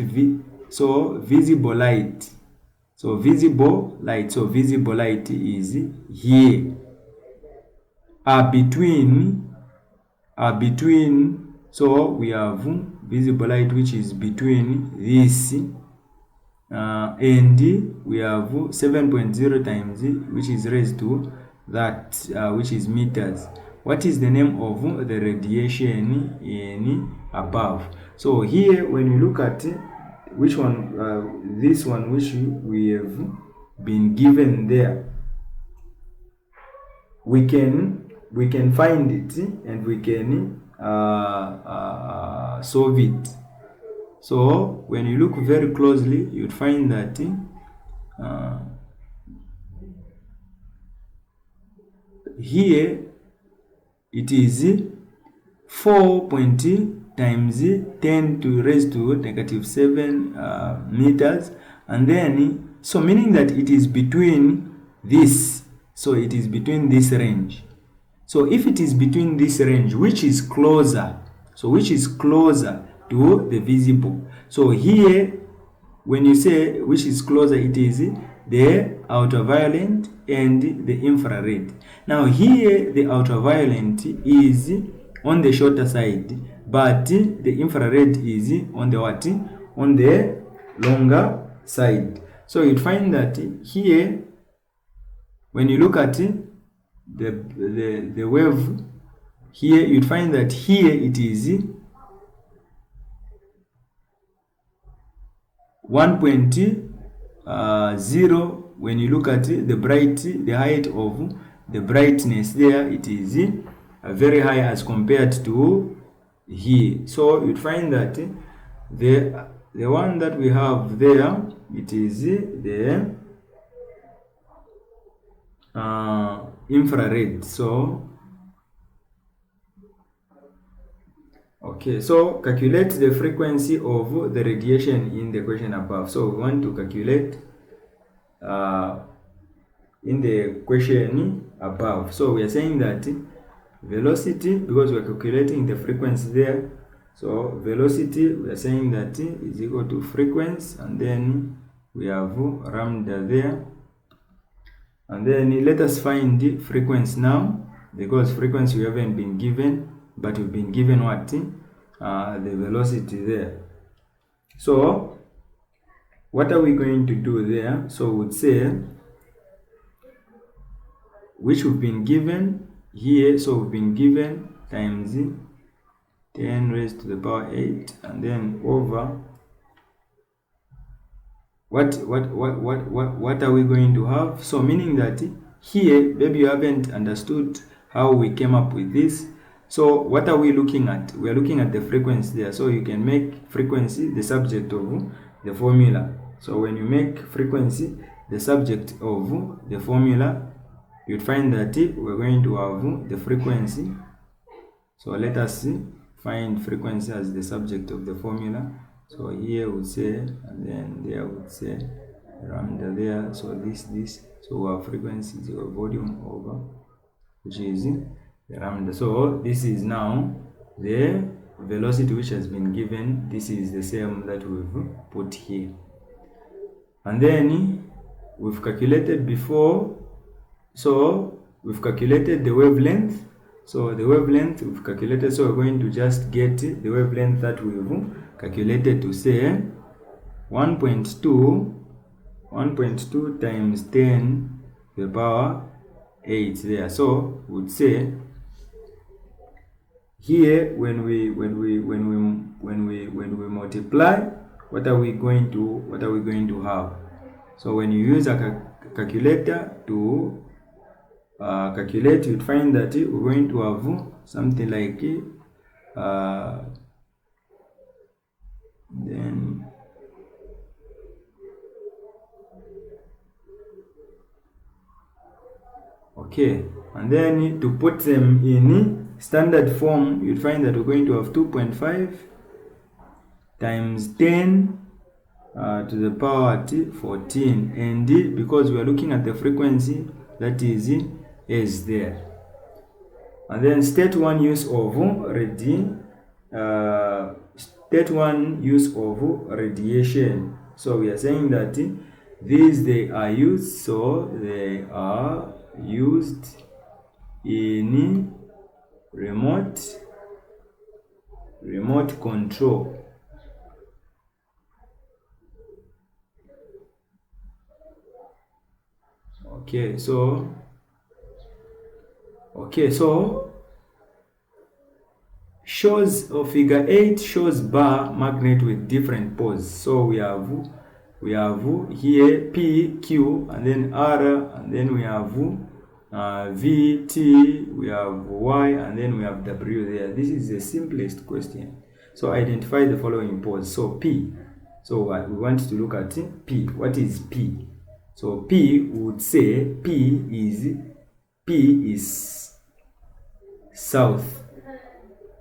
visible light is here between, so we have visible light which is between this and we have 7.0 times which is raised to that which is meters. What is the name of the radiation in above? So here when you look at which one, this one which we have been given there, we can find it and we can solve it. So when you look very closely, you'd find that here it is 4 times 10 to raise to -7 meters, and then so meaning that it is between this, so it is between this range. So if it is between this range, which is closer, so which is closer to the visible. So here when you say which is closer, it is the ultraviolet and the infrared. Now here the ultraviolet is on the shorter side, but the infrared is on the what? On the longer side. So you'd find that here when you look at the wave here, you'd find that here it is 1.0. When you look at the height of the brightness there, it is very high as compared to here. So you'd find that the one that we have there, it is the infrared. So okay, so calculate the frequency of the radiation in the question above. So we want to calculate in the question above. So we are saying that velocity, because we are calculating the frequency there, so velocity we are saying that is equal to frequency, and then we have lambda there, and then let us find the frequency now, because frequency we haven't been given, but we've been given what? The velocity there. So what are we going to do there? So we would say which we've been given here, so we've been given times 10 raised to the power 8, and then over what are we going to have? So meaning that here maybe you haven't understood how we came up with this. So what are we looking at? We are looking at the frequency there. So you can make frequency the subject of the formula. So when you make frequency the subject of the formula, you'd find that we're going to have the frequency. So let us find frequency as the subject of the formula. So here we say, and then there would say lambda there. So this. So our frequency is our volume over, which is the lambda. So this is now the velocity which has been given. This is the same that we've put here. And then we've calculated before. So we've calculated the wavelength. So the wavelength we've calculated. So we're going to just get the wavelength that we've calculated to say 1.2 times 10 to the power 8 there. So would say here when we multiply, what are we going to have? So when you use a calculator to calculate, you'd find that we're going to have something like then okay, and then to put them in standard form, you'd find that we're going to have 2.5 times 10 to the power 14, and because we are looking at the frequency that is there. And then state one use of radiation. So we are saying that they are used. So they are used in remote control. Okay, so shows figure 8 shows bar magnet with different poles. So we have here P, Q, and then R, and then we have V, T, we have Y, and then we have W there. This is the simplest question. So identify the following poles. So P. So we want to look at P. What is P? So P would say P is south.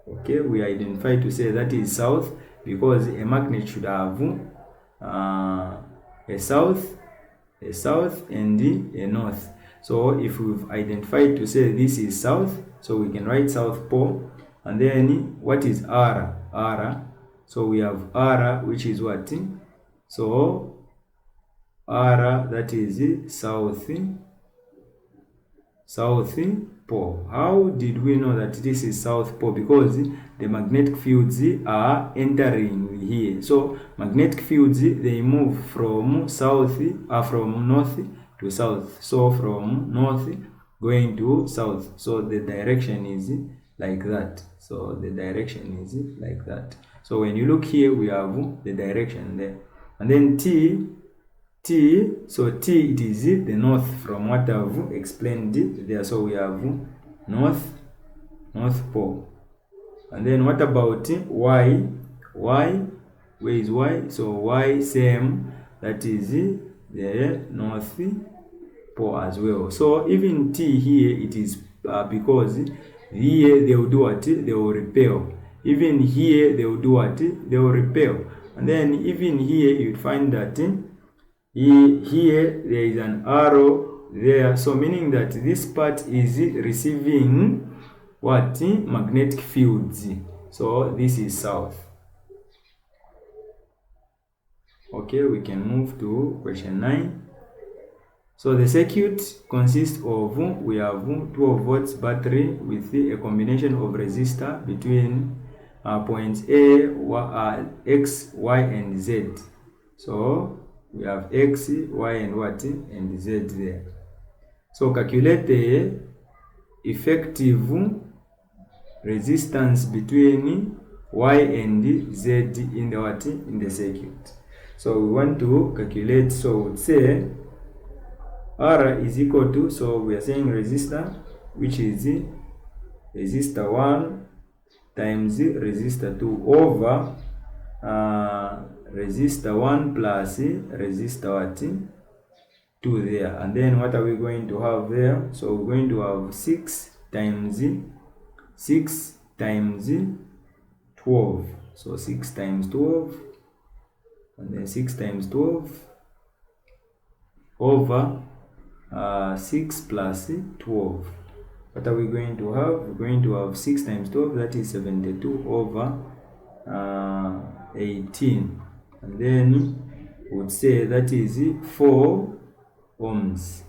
Okay, we identify to say that is south because a magnet should have a south, and a north. So if we've identified to say this is south, so we can write south pole. And then what is R? So we have R, which is what? So R, that is south pole. How did we know that this is south pole? Because the magnetic fields are entering here. So magnetic fields, they move from from north to south. So from north going to south. So the direction is like that. So when you look here, we have the direction there. And then T, so T, it is the north from what I've explained there. So we have north pole. And then what about Y? Where is Y? So Y, same, that is the north pole as well. So even T here, it is because here they will do what? They will repel. Even here they will do what? They will repel. And then even here you'd find that here there is an arrow there, so meaning that this part is receiving what? Magnetic fields. So this is south. Okay, we can move to question 9. So the circuit consists of, we have 12 volts battery with a combination of resistor between points A, X, Y, and Z. So we have X, Y, and what? And Z there. So calculate the effective resistance between Y and Z in the what? In the circuit. So we want to calculate. So we'll say R is equal to, so we are saying resistor, which is resistor 1 times resistor 2 over resistor 1 plus resistor what? 2 there. And then what are we going to have there? So we're going to have 6 times 12. So 6 times 12, and then 6 times 12 over 6 plus 12. What are we going to have? We're going to have 6 times 12, that is 72 over 18. And then we would say that is 4 ohms.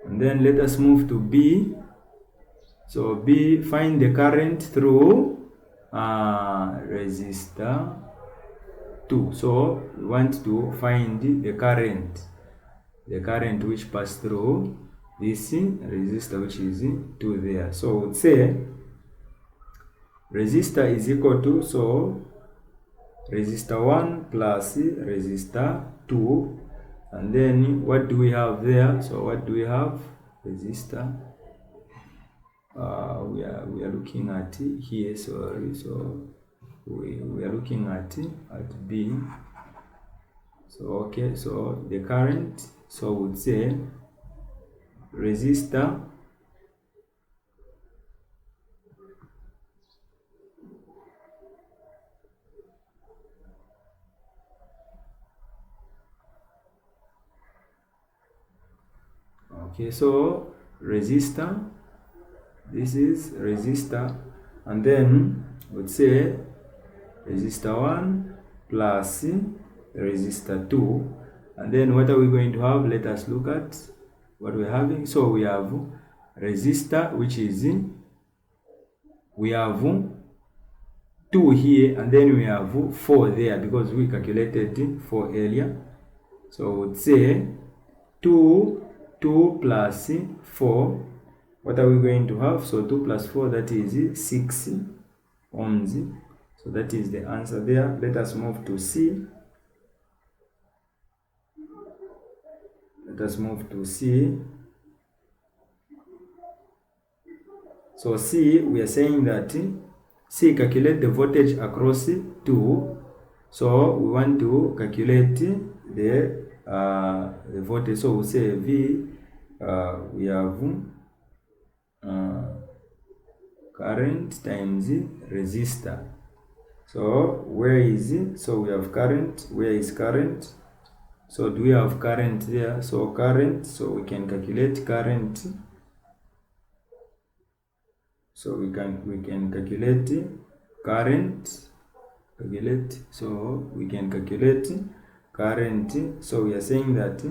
And then let us move to B. So B, find the current through resistor 2. So we want to find the current which passes through this resistor, which is 2 there. So we would say resistor is equal to, so resistor 1 plus resistor 2. And then what do we have there? So what do we have? Resistor. We are looking at here. Sorry. So we are looking at B. So okay. So the current. So we would say resistor okay, so resistor, this is resistor, and then would say resistor 1 plus resistor 2, and then what are we going to have? Let us look at what we're having. So we have resistor, which is, we have 2 here, and then we have 4 there because we calculated 4 earlier. So we would say 2 plus 4, what are we going to have? So 2 plus 4, that is 6 ohms. So that is the answer there. Let us move to C. Let us move to C. So C, we are saying that C, calculate the voltage across 2. So we want to calculate the voltage. So we say V, we have current times resistor. So where is it? So we have current. Where is current? So do we have current there? So current, so we can calculate current. So we can calculate current. So we can calculate current. So we are saying that,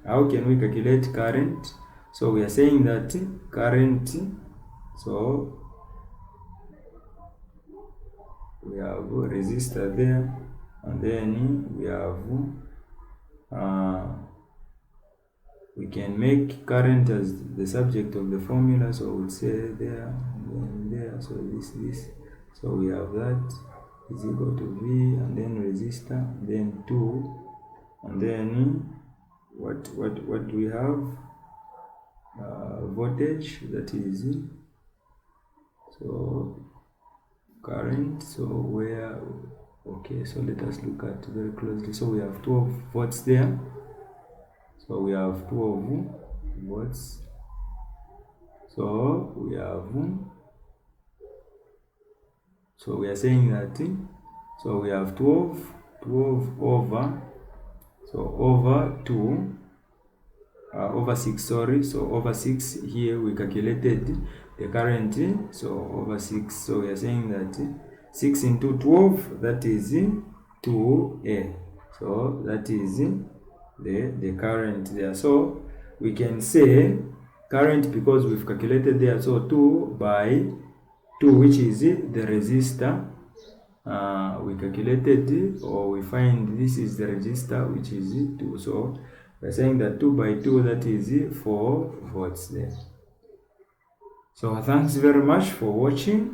how can we calculate current? So we are saying that current, so we have resistor there, and then we have we can make current as the subject of the formula. So we'll say there, and then there. So this. So we have that is equal to V, and then resistor, then 2, and then what do we have? Voltage, that is, so current. So where, okay, so let us look at very closely. So we have 12 volts there. So we have 12 volts. So we have, so we are saying that, so we have 12 over, so over 2, over 6, sorry. So over 6 here we calculated the current, so over 6. So we are saying that 6 into 12, that is 2A. So that is the current there. So we can say current because we've calculated there. So 2 by 2, which is the resistor, we calculated, or we find this is the resistor, which is 2. So we're saying that 2 by 2, that is 4 volts there. So thanks very much for watching.